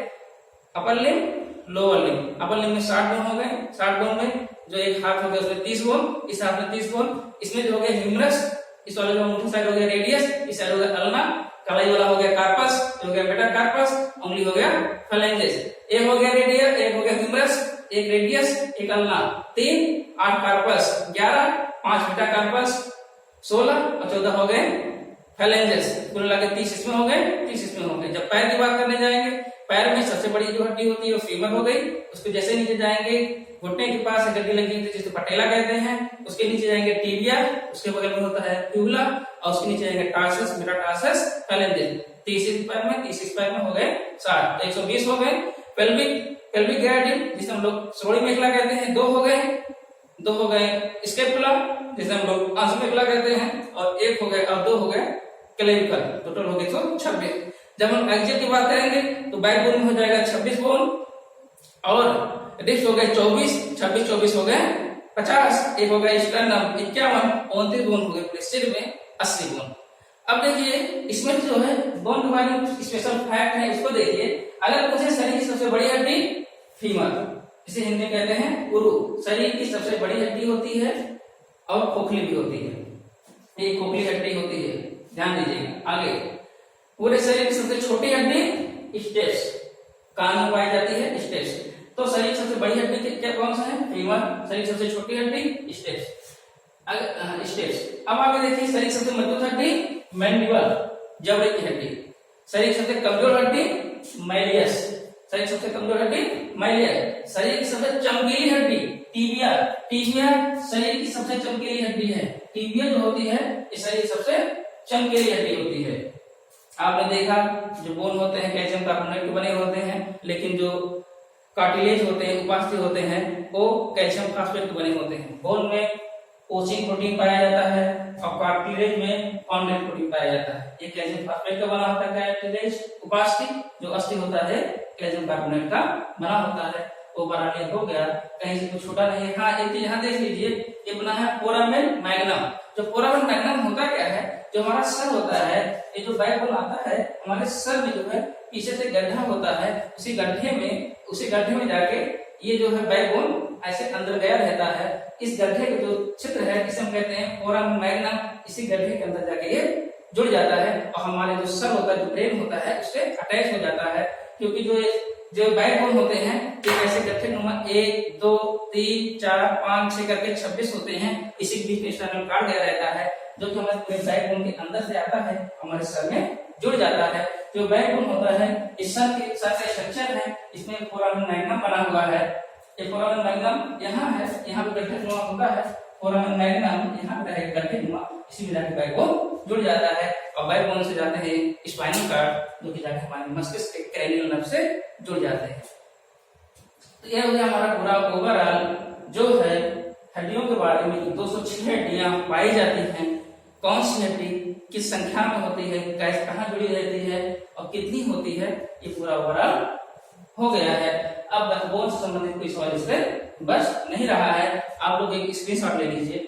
[SPEAKER 1] upper limb, lower limb. Upper limb में 60 बोन हो गए, 60 बोन में जो एक हाथ हो गया उसमें 30 बोन, इस हाथ में 30 बोन, इसमें जो हो गया ह्यूमरस, इस वाले जो अंगूठा साइड हो गया रेडियस, इस साइड हो गया अल्ना, कलाई वाला हो गया कार्पस, हो गया मेटाकार्पस, उंगली हो गया फेलेंजेस। एक हो गया रेडियस, एक हो गया ह्यूमरस, एक रेडियस, एक अल्ना, 3, 8 कार्पस, 11, 5 मेटाकार्पस, 16 और 14 हो गए फेलेंजेस। कुल मिला के 30 इसमें हो गए, 30 इसमें हो गए। जब पैर की बात करने जाएंगे, पैर में सबसे बड़ी जो हड्डी होती है वो फीमर हो गई, उसको जैसे नीचे जाएंगे घुटने के पास एक हड्डी लगी होती है जिसको पटेला कहते हैं, उसके नीचे जाएंगे टिबिया, उसके बगल में होता है ट्यूबुला और उसके नीचे जाएंगे टार्सस, मेटाटार्सस, फेलेंजेस। 30 पैर में 30 पैर में हो गए 60, 120 हो गए। पेल्विक ग्लैंड जिसे हम लोग श्रोणि मेखला कहते हैं 2 हो गए स्कैपुला जिसे हम लोग आंसू मेखला कहते हैं, और 1 हो गए और 2 हो गए क्लेविकल, टोटल हो गए 126। जब हम एक्सियल की बात करेंगे तो बैकबोन में हो जाएगा 26 बोन और रिब्स हो गए 24, 26 हो गए 50, एक हो गया स्टर्नम 51, 29 बोन हो गए पूरे सिर में 80 बोन। अब देखिए इसमें जो है बोन के बारे में कुछ स्पेशल फैक्ट है, इसको देखिए। अगर पूछे शरीर की सबसे बड़ी हड्डी फीमर, इसे हिंदी में कहते हैं उरु, शरीर की सबसे बड़ी हड्डी होती है और खोखली भी होती है, ये खोखली हड्डी होती है, ध्यान दीजिएगा। आगे पूरे शरीर की सबसे छोटी हड्डी स्टेप्स, कान में पाई जाती है स्टेप्स। तो शरीर सबसे बड़ी हड्डी क्या कौन सा है? फीमर। शरीर सबसे छोटी हड्डी स्टेप्स। अब आगे देखिए शरीर सबसे मजबूत हड्डी मैंडिबल, जबड़े की हड्डी। शरीर सबसे कमजोर हड्डी मैलियस, शरीर सबसे कमजोर हड्डी मैलियस। शरीर की सबसे चमकीली हड्डी टीबिया, शरीर की सबसे चमकीली हड्डी है। टीबिया जो होती है ये शरीर सबसे चमकीली हड्डी होती है। आपने देखा जो बोन होते हैं कैल्शियम कार्बोनेट के बने होते हैं, लेकिन जो कार्टिलेज होते हैं, उपास्थि होते हैं, वो कैल्शियम फास्फेट के बने होते हैं। बोन में ओसिन प्रोटीन पाया जाता है और कार्टिलेज में कॉन्ड्राइट प्रोटीन पाया जाता है। ये कैल्शियम फास्फेट का बना होता है कार्टिलेज। उपास्थि जो अस्थि होता है कैल्शियम कार्बोनेट का बना होता है। वो बना हो गया, कहीं से कुछ छोटा नहीं है। हाँ, एक चीज यहाँ देख लीजिए, ये बना है फोरामेन मैग्नम। जो फोरामेन मैग्नम होता क्या है, जो हमारा सर होता है, ये जो बैकबोन आता है हमारे सर में जो है पीछे से गड्ढा होता है, उसी गड्ढे में जाके ये जो है बैकबोन ऐसे अंदर गया रहता है। इस गड्ढे का जो क्षेत्र है इसे हम कहते हैं फोरामेन मैग्नम। इसी गड्ढे के अंदर जाके ये जुड़ जाता है और हमारे जो सर होता है, जो ब्रेन होता है, उससे अटैच हो जाता है। क्योंकि जो बैकबोन होते हैं ये ऐसे गट्ठे नुमा 1 2 3 4 5 6 करके 26 होते हैं। इसी के बीच में स्पाइनल कॉर्ड गया रहता है, जो कि हमारे पूरे बैकबोन के अंदर से आता है, हमारे सर में जुड़ जाता है। जो बैकबोन होता है इस सर का स्ट्रक्चर है, इसमें फोरामेन मैग्नम बना हुआ है। ये फोरामेन मैग्नम यहाँ है, यहाँ पे गट्ठे नुमा होता है, फोरामेन मैग्नम यहाँ पे है गट्ठे नुमा, इसी में जाके बैकबोन जुड़ जाता है और बैकबोन से जाते हैं स्पाइनल कॉर्ड, जो कि जाके हमारे मस्तिष्क के क्रैनियल नर्व से जुड़ जाते हैं। तो यह हो गया हमारा पूरा ओवरऑल जो है हड्डियों के बारे में। 206 हड्डियां पाई जाती हैं, कौन सी हड्डी किस संख्या में होती है, कैसे कहाँ जुड़ी रहती है और कितनी होती है, ये पूरा ओवरऑल हो गया है। अब बोन से संबंधित कोई सवाल इससे बच नहीं रहा है। आप लोग एक स्क्रीनशॉट ले लीजिए।